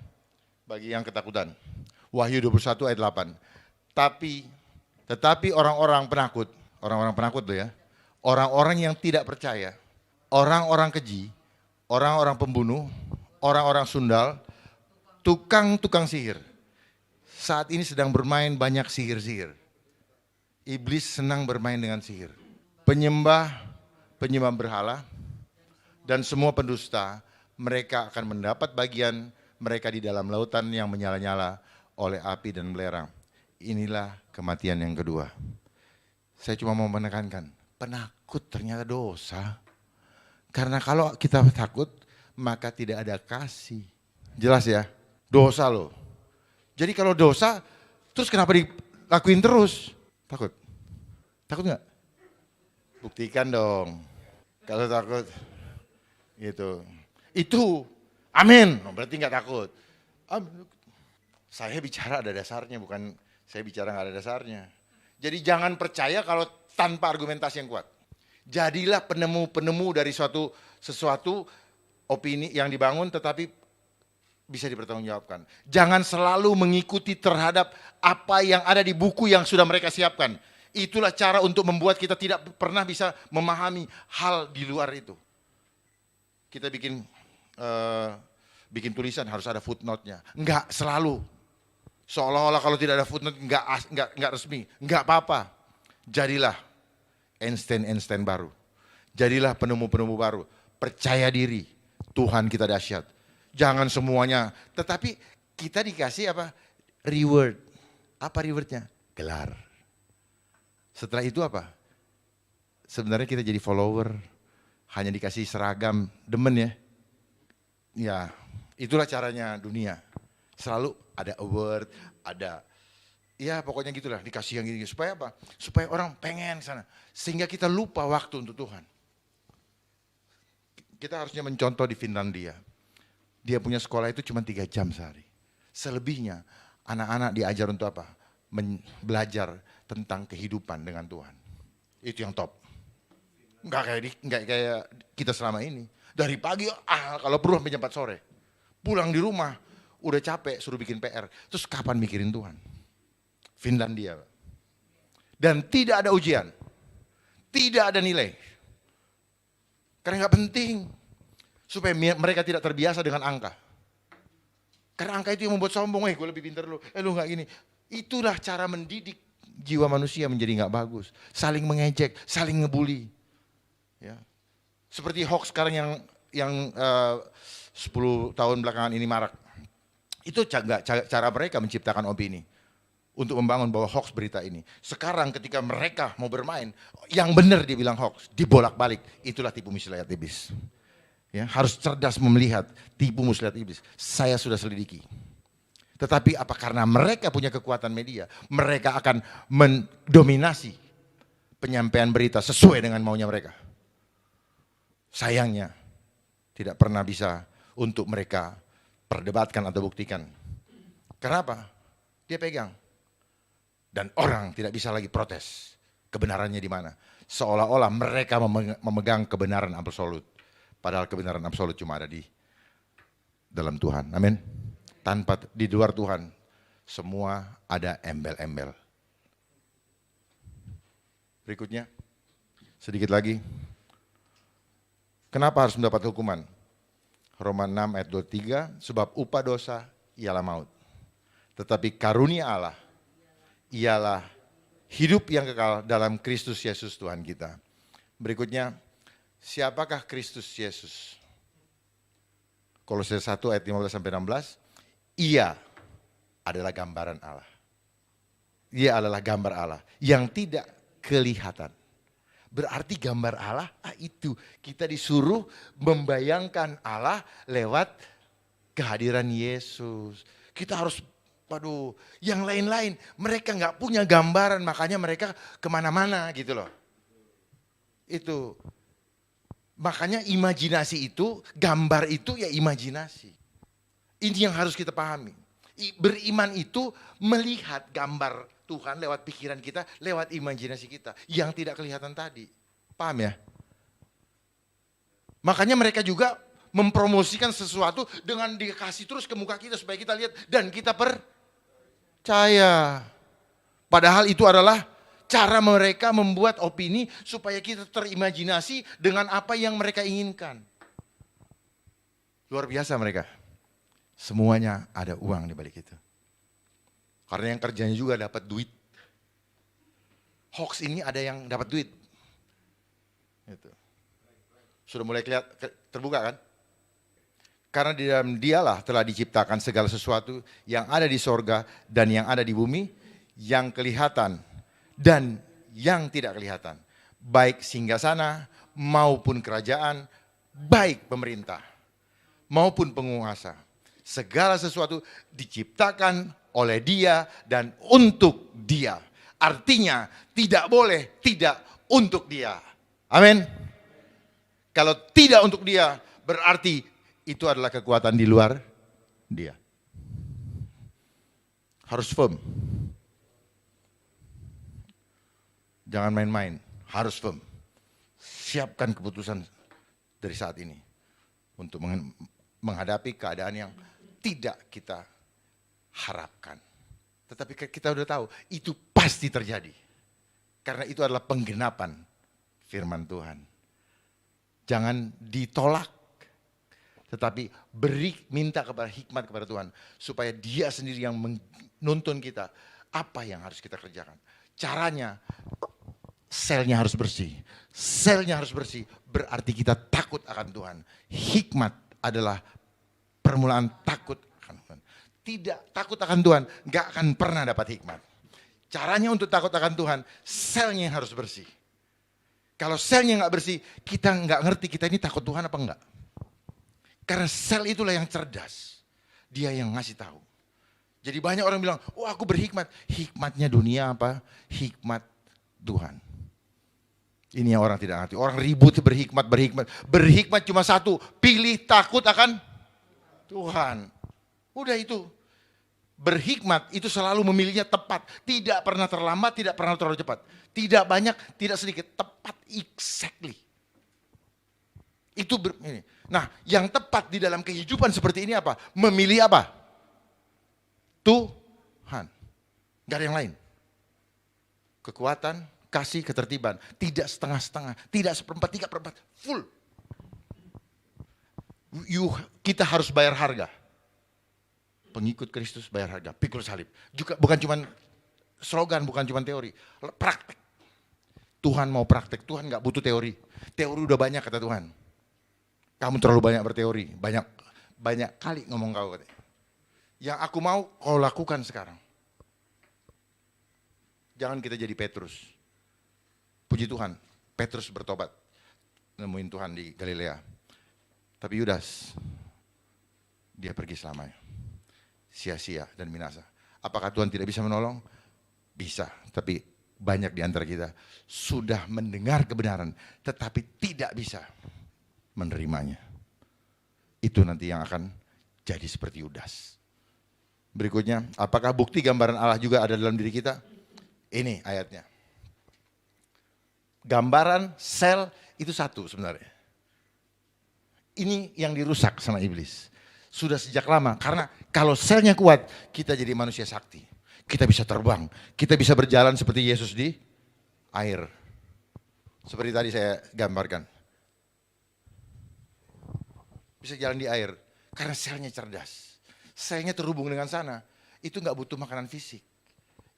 bagi yang ketakutan? Wahyu 21 ayat 8. Tetapi orang-orang penakut tuh ya, orang-orang yang tidak percaya, orang-orang keji, orang-orang pembunuh, orang-orang sundal, tukang-tukang sihir. Saat ini sedang bermain banyak sihir-sihir. Iblis senang bermain dengan sihir. Penyembah berhala, dan semua pendusta, mereka akan mendapat bagian mereka di dalam lautan yang menyala-nyala oleh api dan belerang. Inilah kematian yang kedua. Saya cuma mau menekankan, penakut ternyata dosa. Karena kalau kita takut, maka tidak ada kasih. Jelas ya? Dosa loh. Jadi kalau dosa, terus kenapa dilakuin terus? Takut? Takut nggak? Buktikan dong. Kalau takut, gitu. Itu, amin. Berarti nggak takut. Saya bicara ada dasarnya, bukan saya bicara nggak ada dasarnya. Jadi jangan percaya kalau tanpa argumentasi yang kuat. Jadilah penemu-penemu dari sesuatu opini yang dibangun tetapi bisa dipertanggungjawabkan. Jangan selalu mengikuti terhadap apa yang ada di buku yang sudah mereka siapkan. Itulah cara untuk membuat kita tidak pernah bisa memahami hal di luar itu. Kita bikin tulisan harus ada footnote-nya. Enggak selalu. Seolah-olah kalau tidak ada footnote enggak resmi. Enggak apa-apa. Jadilah Einstein baru. Jadilah penemu-penemu baru. Percaya diri. Tuhan kita dahsyat. Jangan semuanya. Tetapi kita dikasih apa? Reward. Apa rewardnya? Gelar. Setelah itu apa? Sebenarnya kita jadi follower. Hanya dikasih seragam. Demen ya? Ya, itulah caranya dunia. Selalu ada award, ada, ya pokoknya gitulah, dikasih yang gini. Supaya apa? Supaya orang pengen sana. Sehingga kita lupa waktu untuk Tuhan. Kita harusnya mencontoh di Finlandia. Dia punya sekolah itu cuma 3 jam sehari. Selebihnya anak-anak diajar untuk apa? Belajar tentang kehidupan dengan Tuhan. Itu yang top. Enggak kayak kita selama ini. Dari pagi, kalau perlu sampai jam 4 sore. Pulang di rumah, udah capek, suruh bikin PR. Terus kapan mikirin Tuhan? Finlandia. Dan tidak ada ujian. Tidak ada nilai. Karena nggak penting. Supaya mereka tidak terbiasa dengan angka. Karena angka itu yang membuat sombong. Gue lebih pintar lu. Lu nggak gini. Itulah cara mendidik jiwa manusia menjadi nggak bagus. Saling mengejek, saling ngebully. Ya. Seperti hoax sekarang yang 10 tahun belakangan ini marak. Itu cara mereka menciptakan opini. Untuk membangun bahwa hoax berita ini. Sekarang ketika mereka mau bermain, yang benar dibilang hoax, dibolak-balik. Itulah tipu muslihat iblis. Ya, harus cerdas melihat tipu muslihat iblis. Saya sudah selidiki. Tetapi apa karena mereka punya kekuatan media, mereka akan mendominasi penyampaian berita sesuai dengan maunya mereka. Sayangnya, tidak pernah bisa untuk mereka perdebatkan atau buktikan. Kenapa? Dia pegang. Dan orang tidak bisa lagi protes. Kebenarannya di mana? Seolah-olah mereka memegang kebenaran absolut. Padahal kebenaran absolut cuma ada di dalam Tuhan. Amin. Tanpa di luar Tuhan, semua ada embel-embel. Berikutnya, sedikit lagi. Kenapa harus mendapat hukuman? Roma 6 ayat 23, sebab upah dosa ialah maut. Tetapi karunia Allah ialah hidup yang kekal dalam Kristus Yesus Tuhan kita. Berikutnya, siapakah Kristus Yesus? Kolose 1 ayat 15-16, Ia adalah gambaran Allah. Ia adalah gambar Allah yang tidak kelihatan. Berarti gambar Allah itu kita disuruh membayangkan Allah lewat kehadiran Yesus. Kita harus, waduh, yang lain-lain mereka nggak punya gambaran, makanya mereka kemana-mana gitu loh. Itu makanya imajinasi itu, gambar itu ya imajinasi. Ini yang harus kita pahami. Beriman itu melihat gambar Tuhan lewat pikiran kita, lewat imajinasi kita yang tidak kelihatan tadi. Paham ya? Makanya mereka juga mempromosikan sesuatu dengan dikasih terus ke muka kita supaya kita lihat dan kita percaya. Padahal itu adalah cara mereka membuat opini supaya kita terimajinasi dengan apa yang mereka inginkan. Luar biasa mereka. Semuanya ada uang di balik itu. Karena yang kerjanya juga dapat duit. Hoax ini ada yang dapat duit. Itu. Sudah mulai terbuka kan? Karena di dalam Dialah telah diciptakan segala sesuatu yang ada di sorga dan yang ada di bumi, yang kelihatan dan yang tidak kelihatan. Baik singgasana maupun kerajaan, baik pemerintah maupun penguasa. Segala sesuatu diciptakan oleh Dia dan untuk Dia. Artinya tidak boleh tidak untuk Dia. Amin. Kalau tidak untuk Dia berarti itu adalah kekuatan di luar Dia. Harus firm. Jangan main-main, harus firm. Siapkan keputusan dari saat ini untuk menghadapi keadaan yang tidak kita harapkan. Tetapi kita udah tahu, itu pasti terjadi. Karena itu adalah penggenapan firman Tuhan. Jangan ditolak, tetapi minta kepada hikmat kepada Tuhan. Supaya Dia sendiri yang menuntun kita, apa yang harus kita kerjakan. Caranya, selnya harus bersih. Selnya harus bersih, berarti kita takut akan Tuhan. Hikmat adalah permulaan takut akan Tuhan. Tidak takut akan Tuhan, gak akan pernah dapat hikmat. Caranya untuk takut akan Tuhan, selnya harus bersih. Kalau selnya gak bersih, kita gak ngerti kita ini takut Tuhan apa enggak. Karena sel itulah yang cerdas. Dia yang ngasih tahu. Jadi banyak orang bilang, oh aku berhikmat. Hikmatnya dunia apa? Hikmat Tuhan. Ini yang orang tidak ngerti. Orang ribut berhikmat. Berhikmat cuma satu, pilih takut akan Tuhan. Udah itu. Berhikmat itu selalu memilihnya tepat. Tidak pernah terlambat, tidak pernah terlalu cepat. Tidak banyak, tidak sedikit. Tepat, exactly. Itu ini. Nah, yang tepat di dalam kehidupan seperti ini apa? Memilih apa? Tuhan. Gak ada yang lain. Kekuatan, kasih, ketertiban. Tidak setengah-setengah, tidak seperempat, tiga perempat. Full. Kita harus bayar harga. Pengikut Kristus bayar harga, pikul salib. Juga bukan cuma slogan, bukan cuma teori. Praktek. Tuhan mau praktek, Tuhan gak butuh teori. Teori udah banyak kata Tuhan. Kamu terlalu banyak berteori, banyak kali ngomong kau katanya. Yang aku mau kau lakukan sekarang. Jangan kita jadi Petrus. Puji Tuhan, Petrus bertobat. Nemuin Tuhan di Galilea. Tapi Yudas, dia pergi selamanya. Sia-sia dan binasa. Apakah Tuhan tidak bisa menolong? Bisa, tapi banyak di antara kita sudah mendengar kebenaran tetapi tidak bisa menerimanya. Itu nanti yang akan jadi seperti Yudas. Berikutnya, apakah bukti gambaran Allah juga ada dalam diri kita? Ini ayatnya. Gambaran sel itu satu sebenarnya. Ini yang dirusak sama iblis. Sudah sejak lama, karena kalau selnya kuat, kita jadi manusia sakti. Kita bisa terbang, kita bisa berjalan seperti Yesus di air. Seperti tadi saya gambarkan. Bisa jalan di air, karena selnya cerdas. Selnya terhubung dengan sana, itu gak butuh makanan fisik.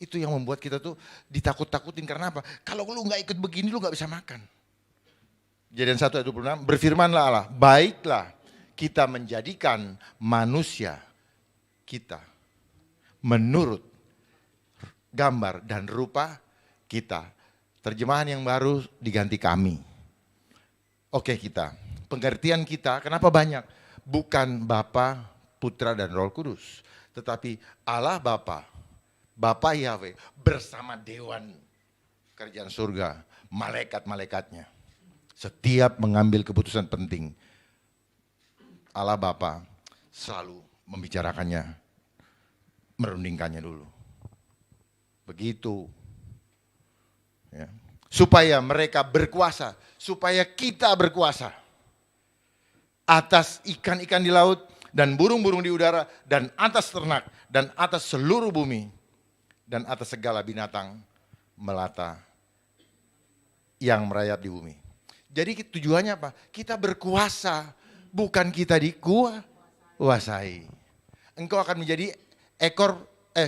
Itu yang membuat kita tuh ditakut-takutin, karena apa? Kalau lu gak ikut begini, lu gak bisa makan. Kejadian 1 ayat 26, berfirmanlah Allah, baiklah kita menjadikan manusia kita menurut gambar dan rupa kita. Terjemahan yang baru diganti kami. Oke kita, pengertian kita kenapa banyak? Bukan Bapa, Putra dan Roh Kudus. Tetapi Allah Bapa, Bapa Yahweh bersama dewan kerajaan surga, malaikat-malaikatnya. Setiap mengambil keputusan penting, Allah Bapa selalu membicarakannya, merundingkannya dulu. Begitu. Ya. Supaya mereka berkuasa, supaya kita berkuasa. Atas ikan-ikan di laut dan burung-burung di udara dan atas ternak dan atas seluruh bumi dan atas segala binatang melata yang merayap di bumi. Jadi tujuannya apa? Kita berkuasa, bukan kita dikuasai. Engkau akan menjadi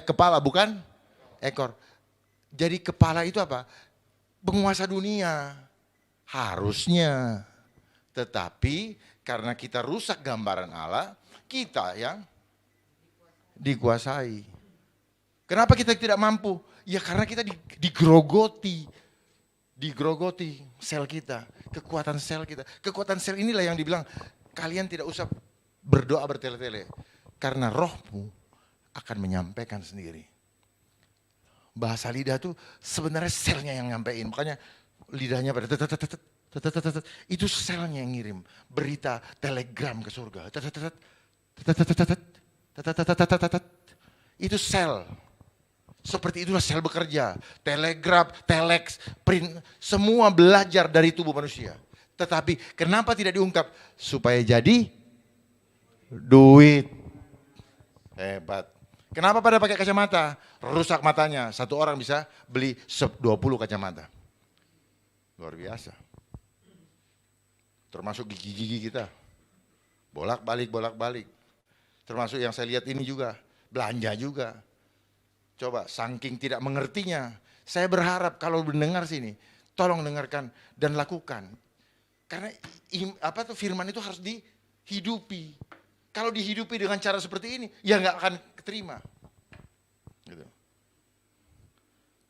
kepala, bukan ekor. Jadi kepala itu apa? Penguasa dunia. Harusnya. Tetapi karena kita rusak gambaran Allah, kita yang dikuasai. Kenapa kita tidak mampu? Ya karena kita digrogoti sel kita, kekuatan sel kita. Kekuatan sel inilah yang dibilang kalian tidak usah berdoa bertele-tele. Karena rohmu akan menyampaikan sendiri. Bahasa lidah tuh sebenarnya selnya yang nyampein. Makanya lidahnya pada itu selnya yang ngirim berita telegram ke surga. Itu sel. Seperti itulah sel bekerja. Telegraf, telex, print, semua belajar dari tubuh manusia. Tetapi kenapa tidak diungkap? Supaya jadi duit. Hebat. Kenapa pada pakai kacamata? Rusak matanya. Satu orang bisa beli 20 kacamata. Luar biasa. Termasuk gigi-gigi kita. Bolak-balik. Termasuk yang saya lihat ini juga. Belanja juga. Coba saking tidak mengertinya. Saya berharap kalau mendengar sini, tolong dengarkan dan lakukan. Karena firman itu harus dihidupi. Kalau dihidupi dengan cara seperti ini, ya nggak akan keterima. Gitu.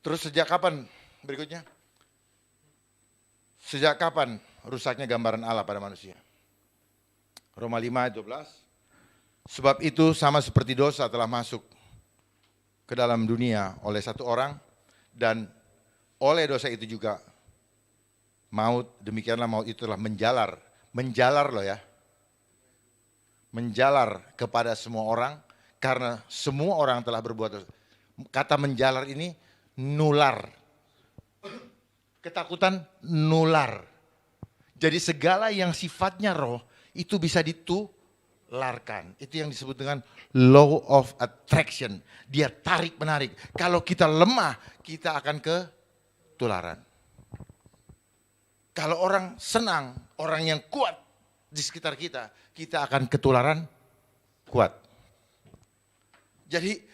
Terus sejak kapan berikutnya? Sejak kapan rusaknya gambaran Allah pada manusia? Roma 5 ayat 12. Sebab itu sama seperti dosa telah masuk ke dalam dunia oleh satu orang dan oleh dosa itu juga maut, demikianlah maut itu telah menjalar loh ya. Menjalar kepada semua orang karena semua orang telah berbuat dosa. Kata menjalar ini nular. Ketakutan nular. Jadi segala yang sifatnya roh itu bisa ditularkan. Itu yang disebut dengan law of attraction. Dia tarik menarik. Kalau kita lemah, kita akan ketularan. Kalau orang senang, orang yang kuat di sekitar kita, kita akan ketularan kuat. Jadi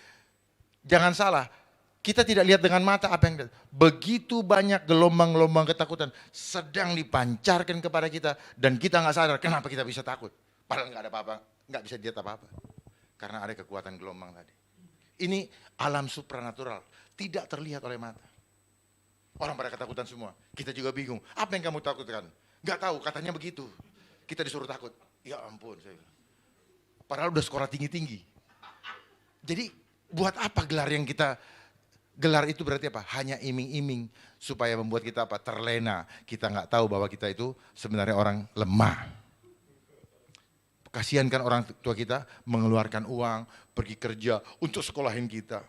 jangan salah, kita tidak lihat dengan mata apa yang begitu banyak gelombang-gelombang ketakutan sedang dipancarkan kepada kita dan kita nggak sadar kenapa kita bisa takut. Padahal nggak ada apa-apa, nggak bisa dilihat apa-apa. Karena ada kekuatan gelombang tadi. Ini alam supranatural, tidak terlihat oleh mata. Orang pada ketakutan semua, kita juga bingung. Apa yang kamu takutkan? Nggak tahu, katanya begitu. Kita disuruh takut. Ya ampun, saya bilang. Padahal udah sekolah tinggi-tinggi. Jadi buat apa gelar yang kita Gelar itu berarti apa? Hanya iming-iming supaya membuat kita apa? Terlena. Kita nggak tahu bahwa kita itu sebenarnya orang lemah. Kasihan kan orang tua kita mengeluarkan uang, pergi kerja untuk sekolahin kita.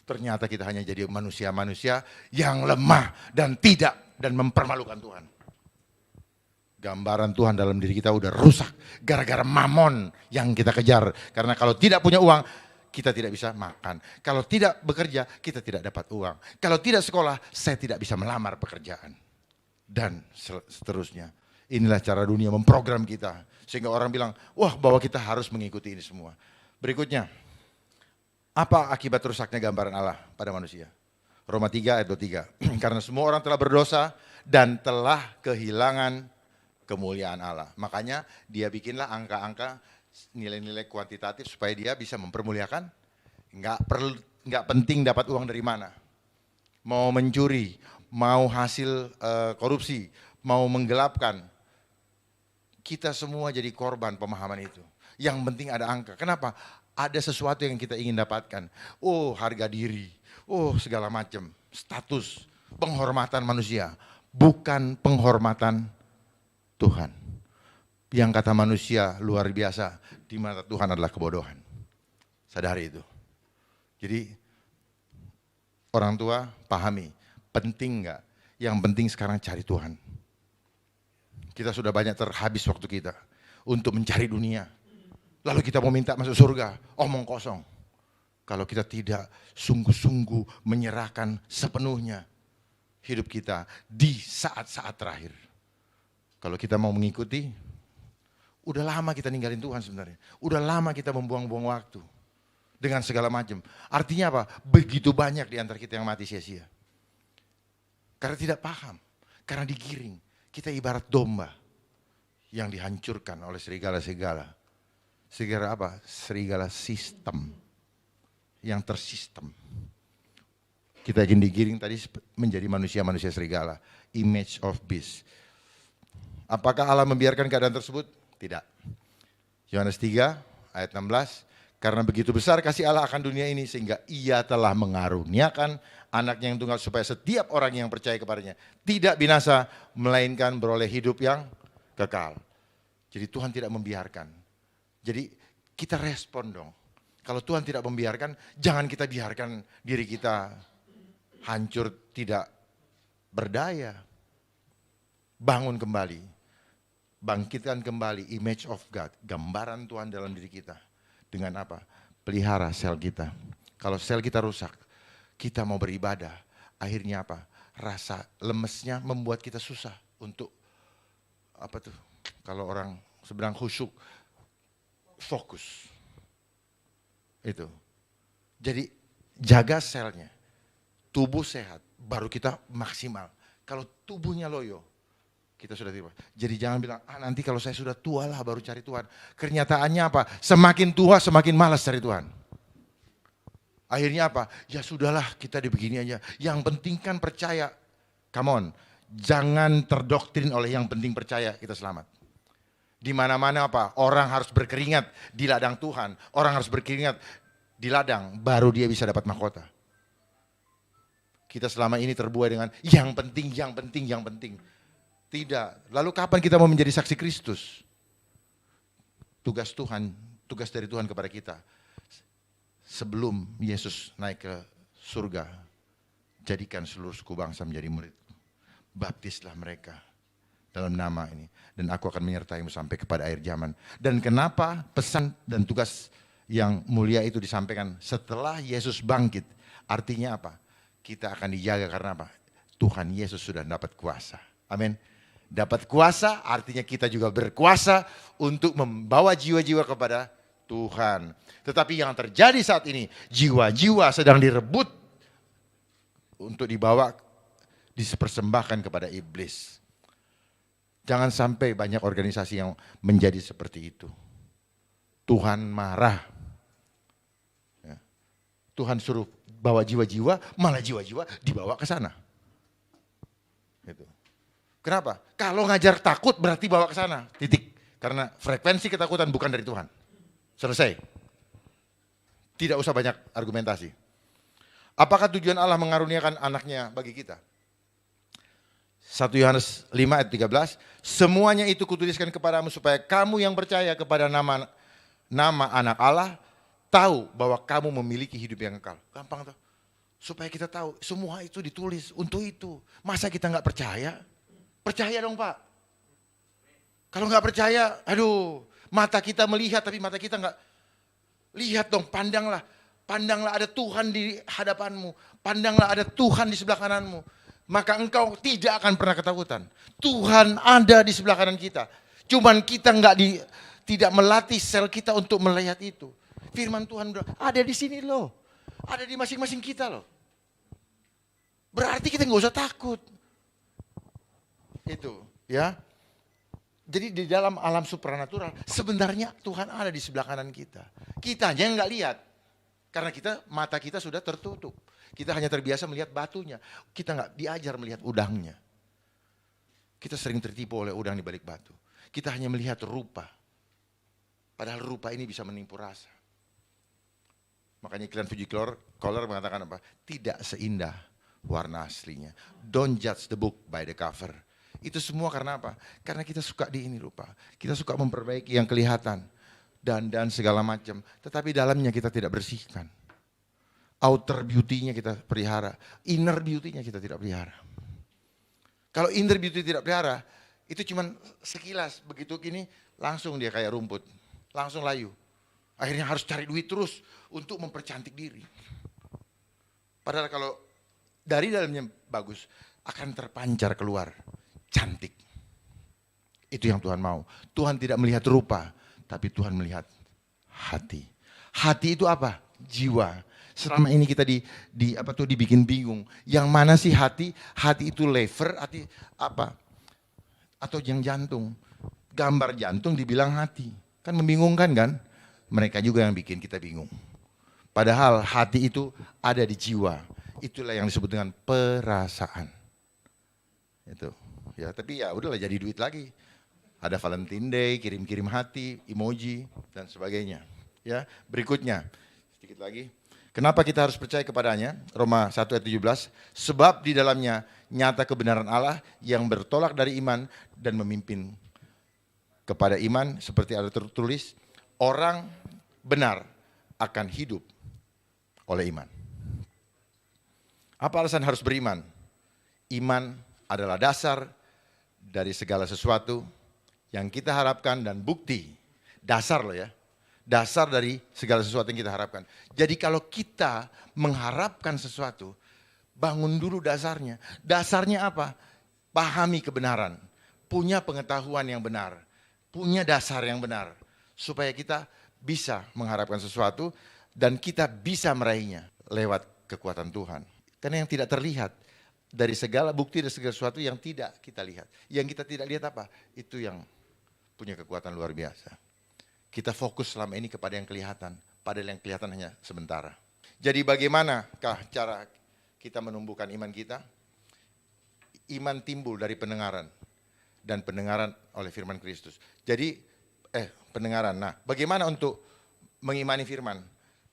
Ternyata kita hanya jadi manusia-manusia yang lemah dan mempermalukan Tuhan. Gambaran Tuhan dalam diri kita udah rusak gara-gara mamon yang kita kejar. Karena kalau tidak punya uang, kita tidak bisa makan. Kalau tidak bekerja, kita tidak dapat uang. Kalau tidak sekolah, saya tidak bisa melamar pekerjaan. Dan seterusnya. Inilah cara dunia memprogram kita. Sehingga orang bilang, wah bahwa kita harus mengikuti ini semua. Berikutnya, apa akibat rusaknya gambaran Allah pada manusia? Roma 3 ayat 23. Karena semua orang telah berdosa dan telah kehilangan kemuliaan Allah. Makanya dia bikinlah angka-angka nilai-nilai kuantitatif supaya dia bisa mempermuliakan. Nggak penting dapat uang dari mana. Mau mencuri, mau hasil korupsi, mau menggelapkan. Kita semua jadi korban pemahaman itu. Yang penting ada angka. Kenapa? Ada sesuatu yang kita ingin dapatkan. Oh, harga diri. Oh, segala macam. Status, penghormatan manusia. Bukan penghormatan Tuhan. Yang kata manusia luar biasa, di mata Tuhan adalah kebodohan. Sadari itu. Jadi orang tua pahami, penting enggak? Yang penting sekarang cari Tuhan. Kita sudah banyak terhabis waktu kita untuk mencari dunia. Lalu kita mau minta masuk surga, omong kosong. Kalau kita tidak sungguh-sungguh menyerahkan sepenuhnya hidup kita di saat-saat terakhir. Kalau kita mau mengikuti, udah lama kita ninggalin Tuhan sebenarnya. Udah lama kita membuang-buang waktu dengan segala macam. Artinya apa? Begitu banyak di antara kita yang mati sia-sia. Karena tidak paham, karena digiring. Kita ibarat domba yang dihancurkan oleh serigala-serigala. Serigala apa? Serigala sistem. Yang tersistem. Kita ingin digiring tadi menjadi manusia-manusia serigala. Image of beast. Apakah Allah membiarkan keadaan tersebut? Tidak. Yohanes 3 ayat 16. Karena begitu besar kasih Allah akan dunia ini sehingga ia telah mengaruniakan anaknya yang tunggal supaya setiap orang yang percaya kepadanya tidak binasa melainkan beroleh hidup yang kekal. Jadi Tuhan tidak membiarkan. Jadi kita respon dong. Kalau Tuhan tidak membiarkan, jangan kita biarkan diri kita hancur tidak berdaya. Bangun kembali. Bangkitkan kembali image of God, gambaran Tuhan dalam diri kita. Dengan apa? Pelihara sel kita. Kalau sel kita rusak, kita mau beribadah. Akhirnya apa? Rasa lemesnya membuat kita susah untuk apa tuh? Kalau orang sedang khusyuk, fokus. Itu. Jadi jaga selnya. Tubuh sehat, baru kita maksimal. Kalau tubuhnya loyo, kita sudah tiba. Jadi jangan bilang, nanti kalau saya sudah tua lah baru cari Tuhan. Kenyataannya apa? Semakin tua semakin malas cari Tuhan. Akhirnya apa? Ya sudahlah kita dibegini aja. Yang penting kan percaya. Come on. Jangan terdoktrin oleh yang penting percaya kita selamat. Di mana-mana apa? Orang harus berkeringat di ladang Tuhan. Orang harus berkeringat di ladang. Baru dia bisa dapat mahkota. Kita selama ini terbuai dengan yang penting, yang penting, yang penting. Tidak. Lalu kapan kita mau menjadi saksi Kristus? Tugas Tuhan, tugas dari Tuhan kepada kita. Sebelum Yesus naik ke surga, jadikan seluruh suku bangsa menjadi murid. Baptislah mereka dalam nama ini. Dan aku akan menyertaimu sampai kepada akhir zaman. Dan kenapa pesan dan tugas yang mulia itu disampaikan setelah Yesus bangkit? Artinya apa? Kita akan dijaga karena apa? Tuhan Yesus sudah dapat kuasa. Amin. Dapat kuasa artinya kita juga berkuasa untuk membawa jiwa-jiwa kepada Tuhan. Tetapi yang terjadi saat ini, jiwa-jiwa sedang direbut untuk dibawa, dipersembahkan kepada iblis. Jangan sampai banyak organisasi yang menjadi seperti itu. Tuhan marah. Ya. Tuhan suruh bawa jiwa-jiwa, malah jiwa-jiwa dibawa ke sana. Gitu. Kenapa? Kalau ngajar takut berarti bawa ke sana. Titik. Karena frekuensi ketakutan bukan dari Tuhan. Selesai. Tidak usah banyak argumentasi. Apakah tujuan Allah mengaruniakan anaknya bagi kita? 1 Yohanes 5 ayat 13, semuanya itu kutuliskan kepadamu supaya kamu yang percaya kepada nama anak Allah tahu bahwa kamu memiliki hidup yang kekal. Gampang tuh. Supaya kita tahu semua itu ditulis untuk itu. Masa kita nggak percaya? Percaya dong Pak. Kalau nggak percaya, aduh, mata kita melihat tapi mata kita nggak lihat dong. Pandanglah ada Tuhan di hadapanmu. Pandanglah ada Tuhan di sebelah kananmu. Maka engkau tidak akan pernah ketakutan. Tuhan ada di sebelah kanan kita. Cuman kita tidak melatih sel kita untuk melihat itu. Firman Tuhan ada di sini loh. Ada di masing-masing kita loh. Berarti kita nggak usah takut. Itu ya. Jadi di dalam alam supranatural sebenarnya Tuhan ada di sebelah kanan kita. Kita aja nggak lihat. Karena mata kita sudah tertutup. Kita hanya terbiasa melihat batunya. Kita nggak diajar melihat udangnya. Kita sering tertipu oleh udang di balik batu. Kita hanya melihat rupa. Padahal rupa ini bisa menipu rasa. Makanya iklan Fuji Color mengatakan apa? Tidak seindah warna aslinya. Don't judge the book by the cover. Itu semua karena apa? Karena kita suka di ini rupa. Kita suka memperbaiki yang kelihatan. Dan segala macam. Tetapi dalamnya kita tidak bersihkan. Outer beauty-nya kita pelihara. Inner beauty-nya kita tidak pelihara. Kalau inner beauty tidak pelihara, itu cuman sekilas. Begitu gini, langsung dia kayak rumput. Langsung layu. Akhirnya harus cari duit terus untuk mempercantik diri. Padahal kalau dari dalamnya bagus, akan terpancar keluar. Cantik. Itu yang Tuhan mau. Tuhan tidak melihat rupa, tapi Tuhan melihat hati. Hati itu apa? Jiwa. Selama ini kita dibikin bingung. Yang mana sih hati? Hati itu lever, hati apa? Atau yang jantung. Gambar jantung dibilang hati. Kan membingungkan kan? Mereka juga yang bikin kita bingung. Padahal hati itu ada di jiwa. Itulah yang disebut dengan perasaan. Itu. Ya, tapi ya udahlah jadi duit lagi. Ada Valentine Day, kirim-kirim hati, emoji, dan sebagainya. Ya, berikutnya, sedikit lagi. Kenapa kita harus percaya kepadanya? Roma 1 ayat 17. Sebab di dalamnya nyata kebenaran Allah yang bertolak dari iman dan memimpin kepada iman. Seperti ada tertulis, orang benar akan hidup oleh iman. Apa alasan harus beriman? Iman adalah dasar dari segala sesuatu yang kita harapkan dan bukti, dasar loh ya, dasar dari segala sesuatu yang kita harapkan. Jadi kalau kita mengharapkan sesuatu, bangun dulu dasarnya. Dasarnya apa? Pahami kebenaran, punya pengetahuan yang benar, punya dasar yang benar. Supaya kita bisa mengharapkan sesuatu dan kita bisa meraihnya lewat kekuatan Tuhan. Karena yang tidak terlihat, dari segala bukti dan segala sesuatu yang tidak kita lihat. Yang kita tidak lihat apa? Itu yang punya kekuatan luar biasa. Kita fokus selama ini kepada yang kelihatan, padahal yang kelihatan hanya sementara. Jadi bagaimanakah cara kita menumbuhkan iman kita? Iman timbul dari pendengaran dan pendengaran oleh firman Kristus. Jadi pendengaran. Nah, bagaimana untuk mengimani firman?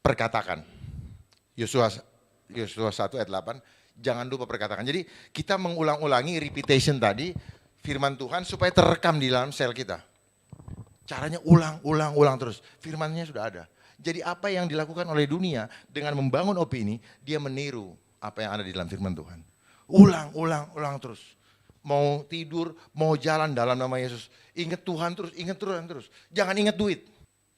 Perkatakan. Yosua 1 ayat 8, jangan lupa perkatakan. Jadi kita mengulang-ulangi repetition tadi firman Tuhan supaya terekam di dalam sel kita. Caranya ulang terus. Firmannya sudah ada. Jadi apa yang dilakukan oleh dunia dengan membangun opini, dia meniru apa yang ada di dalam firman Tuhan. Ulang terus. Mau tidur, mau jalan dalam nama Yesus. Ingat Tuhan terus. Jangan ingat duit.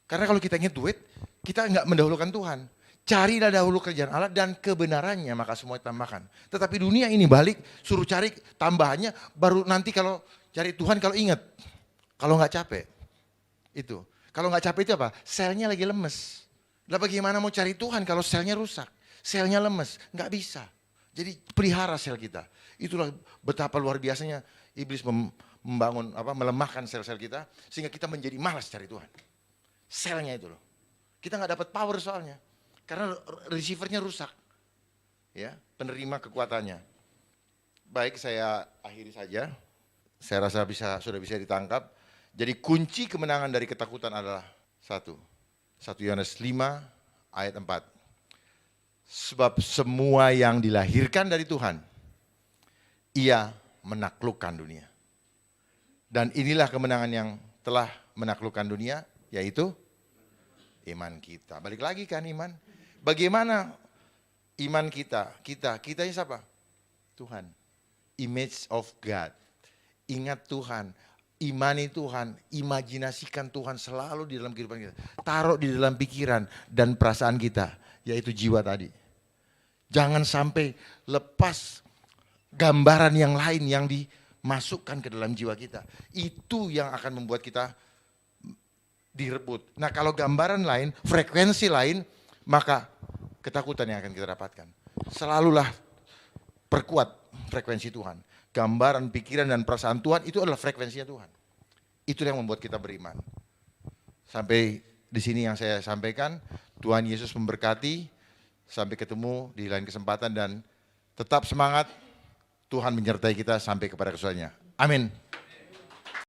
Karena kalau kita ingat duit, kita nggak mendahulukan Tuhan. Carilah dahulu kerjaan Allah dan kebenarannya, maka semua ditambahkan. Tetapi dunia ini balik, suruh cari tambahannya, baru nanti kalau cari Tuhan kalau ingat. Kalau nggak capek. Itu. Kalau nggak capek itu apa? Selnya lagi lemes. Lah bagaimana mau cari Tuhan kalau selnya rusak? Selnya lemes, nggak bisa. Jadi pelihara sel kita. Itulah betapa luar biasanya iblis melemahkan sel-sel kita sehingga kita menjadi malas cari Tuhan. Selnya itu loh. Kita nggak dapat power soalnya. Karena receivernya rusak. Ya, penerima kekuatannya. Baik, saya akhiri saja. Saya rasa sudah bisa ditangkap. Jadi kunci kemenangan dari ketakutan adalah 1 Yohanes 5 ayat 4. Sebab semua yang dilahirkan dari Tuhan, ia menaklukkan dunia. Dan inilah kemenangan yang telah menaklukkan dunia, yaitu iman kita. Balik lagi kan iman. Bagaimana iman kita? Kitanya siapa? Tuhan. Image of God. Ingat Tuhan. Imani Tuhan, imajinasikan Tuhan selalu di dalam kehidupan kita. Taruh di dalam pikiran dan perasaan kita, yaitu jiwa tadi. Jangan sampai lepas gambaran yang lain yang dimasukkan ke dalam jiwa kita. Itu yang akan membuat kita direbut. Nah, kalau gambaran lain, frekuensi lain, maka ketakutan yang akan kita dapatkan. Selalulah perkuat frekuensi Tuhan. Gambaran, pikiran, dan perasaan Tuhan itu adalah frekuensinya Tuhan. Itu yang membuat kita beriman. Sampai di sini yang saya sampaikan. Tuhan Yesus memberkati. Sampai ketemu di lain kesempatan dan tetap semangat. Tuhan menyertai kita sampai kepada kesudahannya. Amin.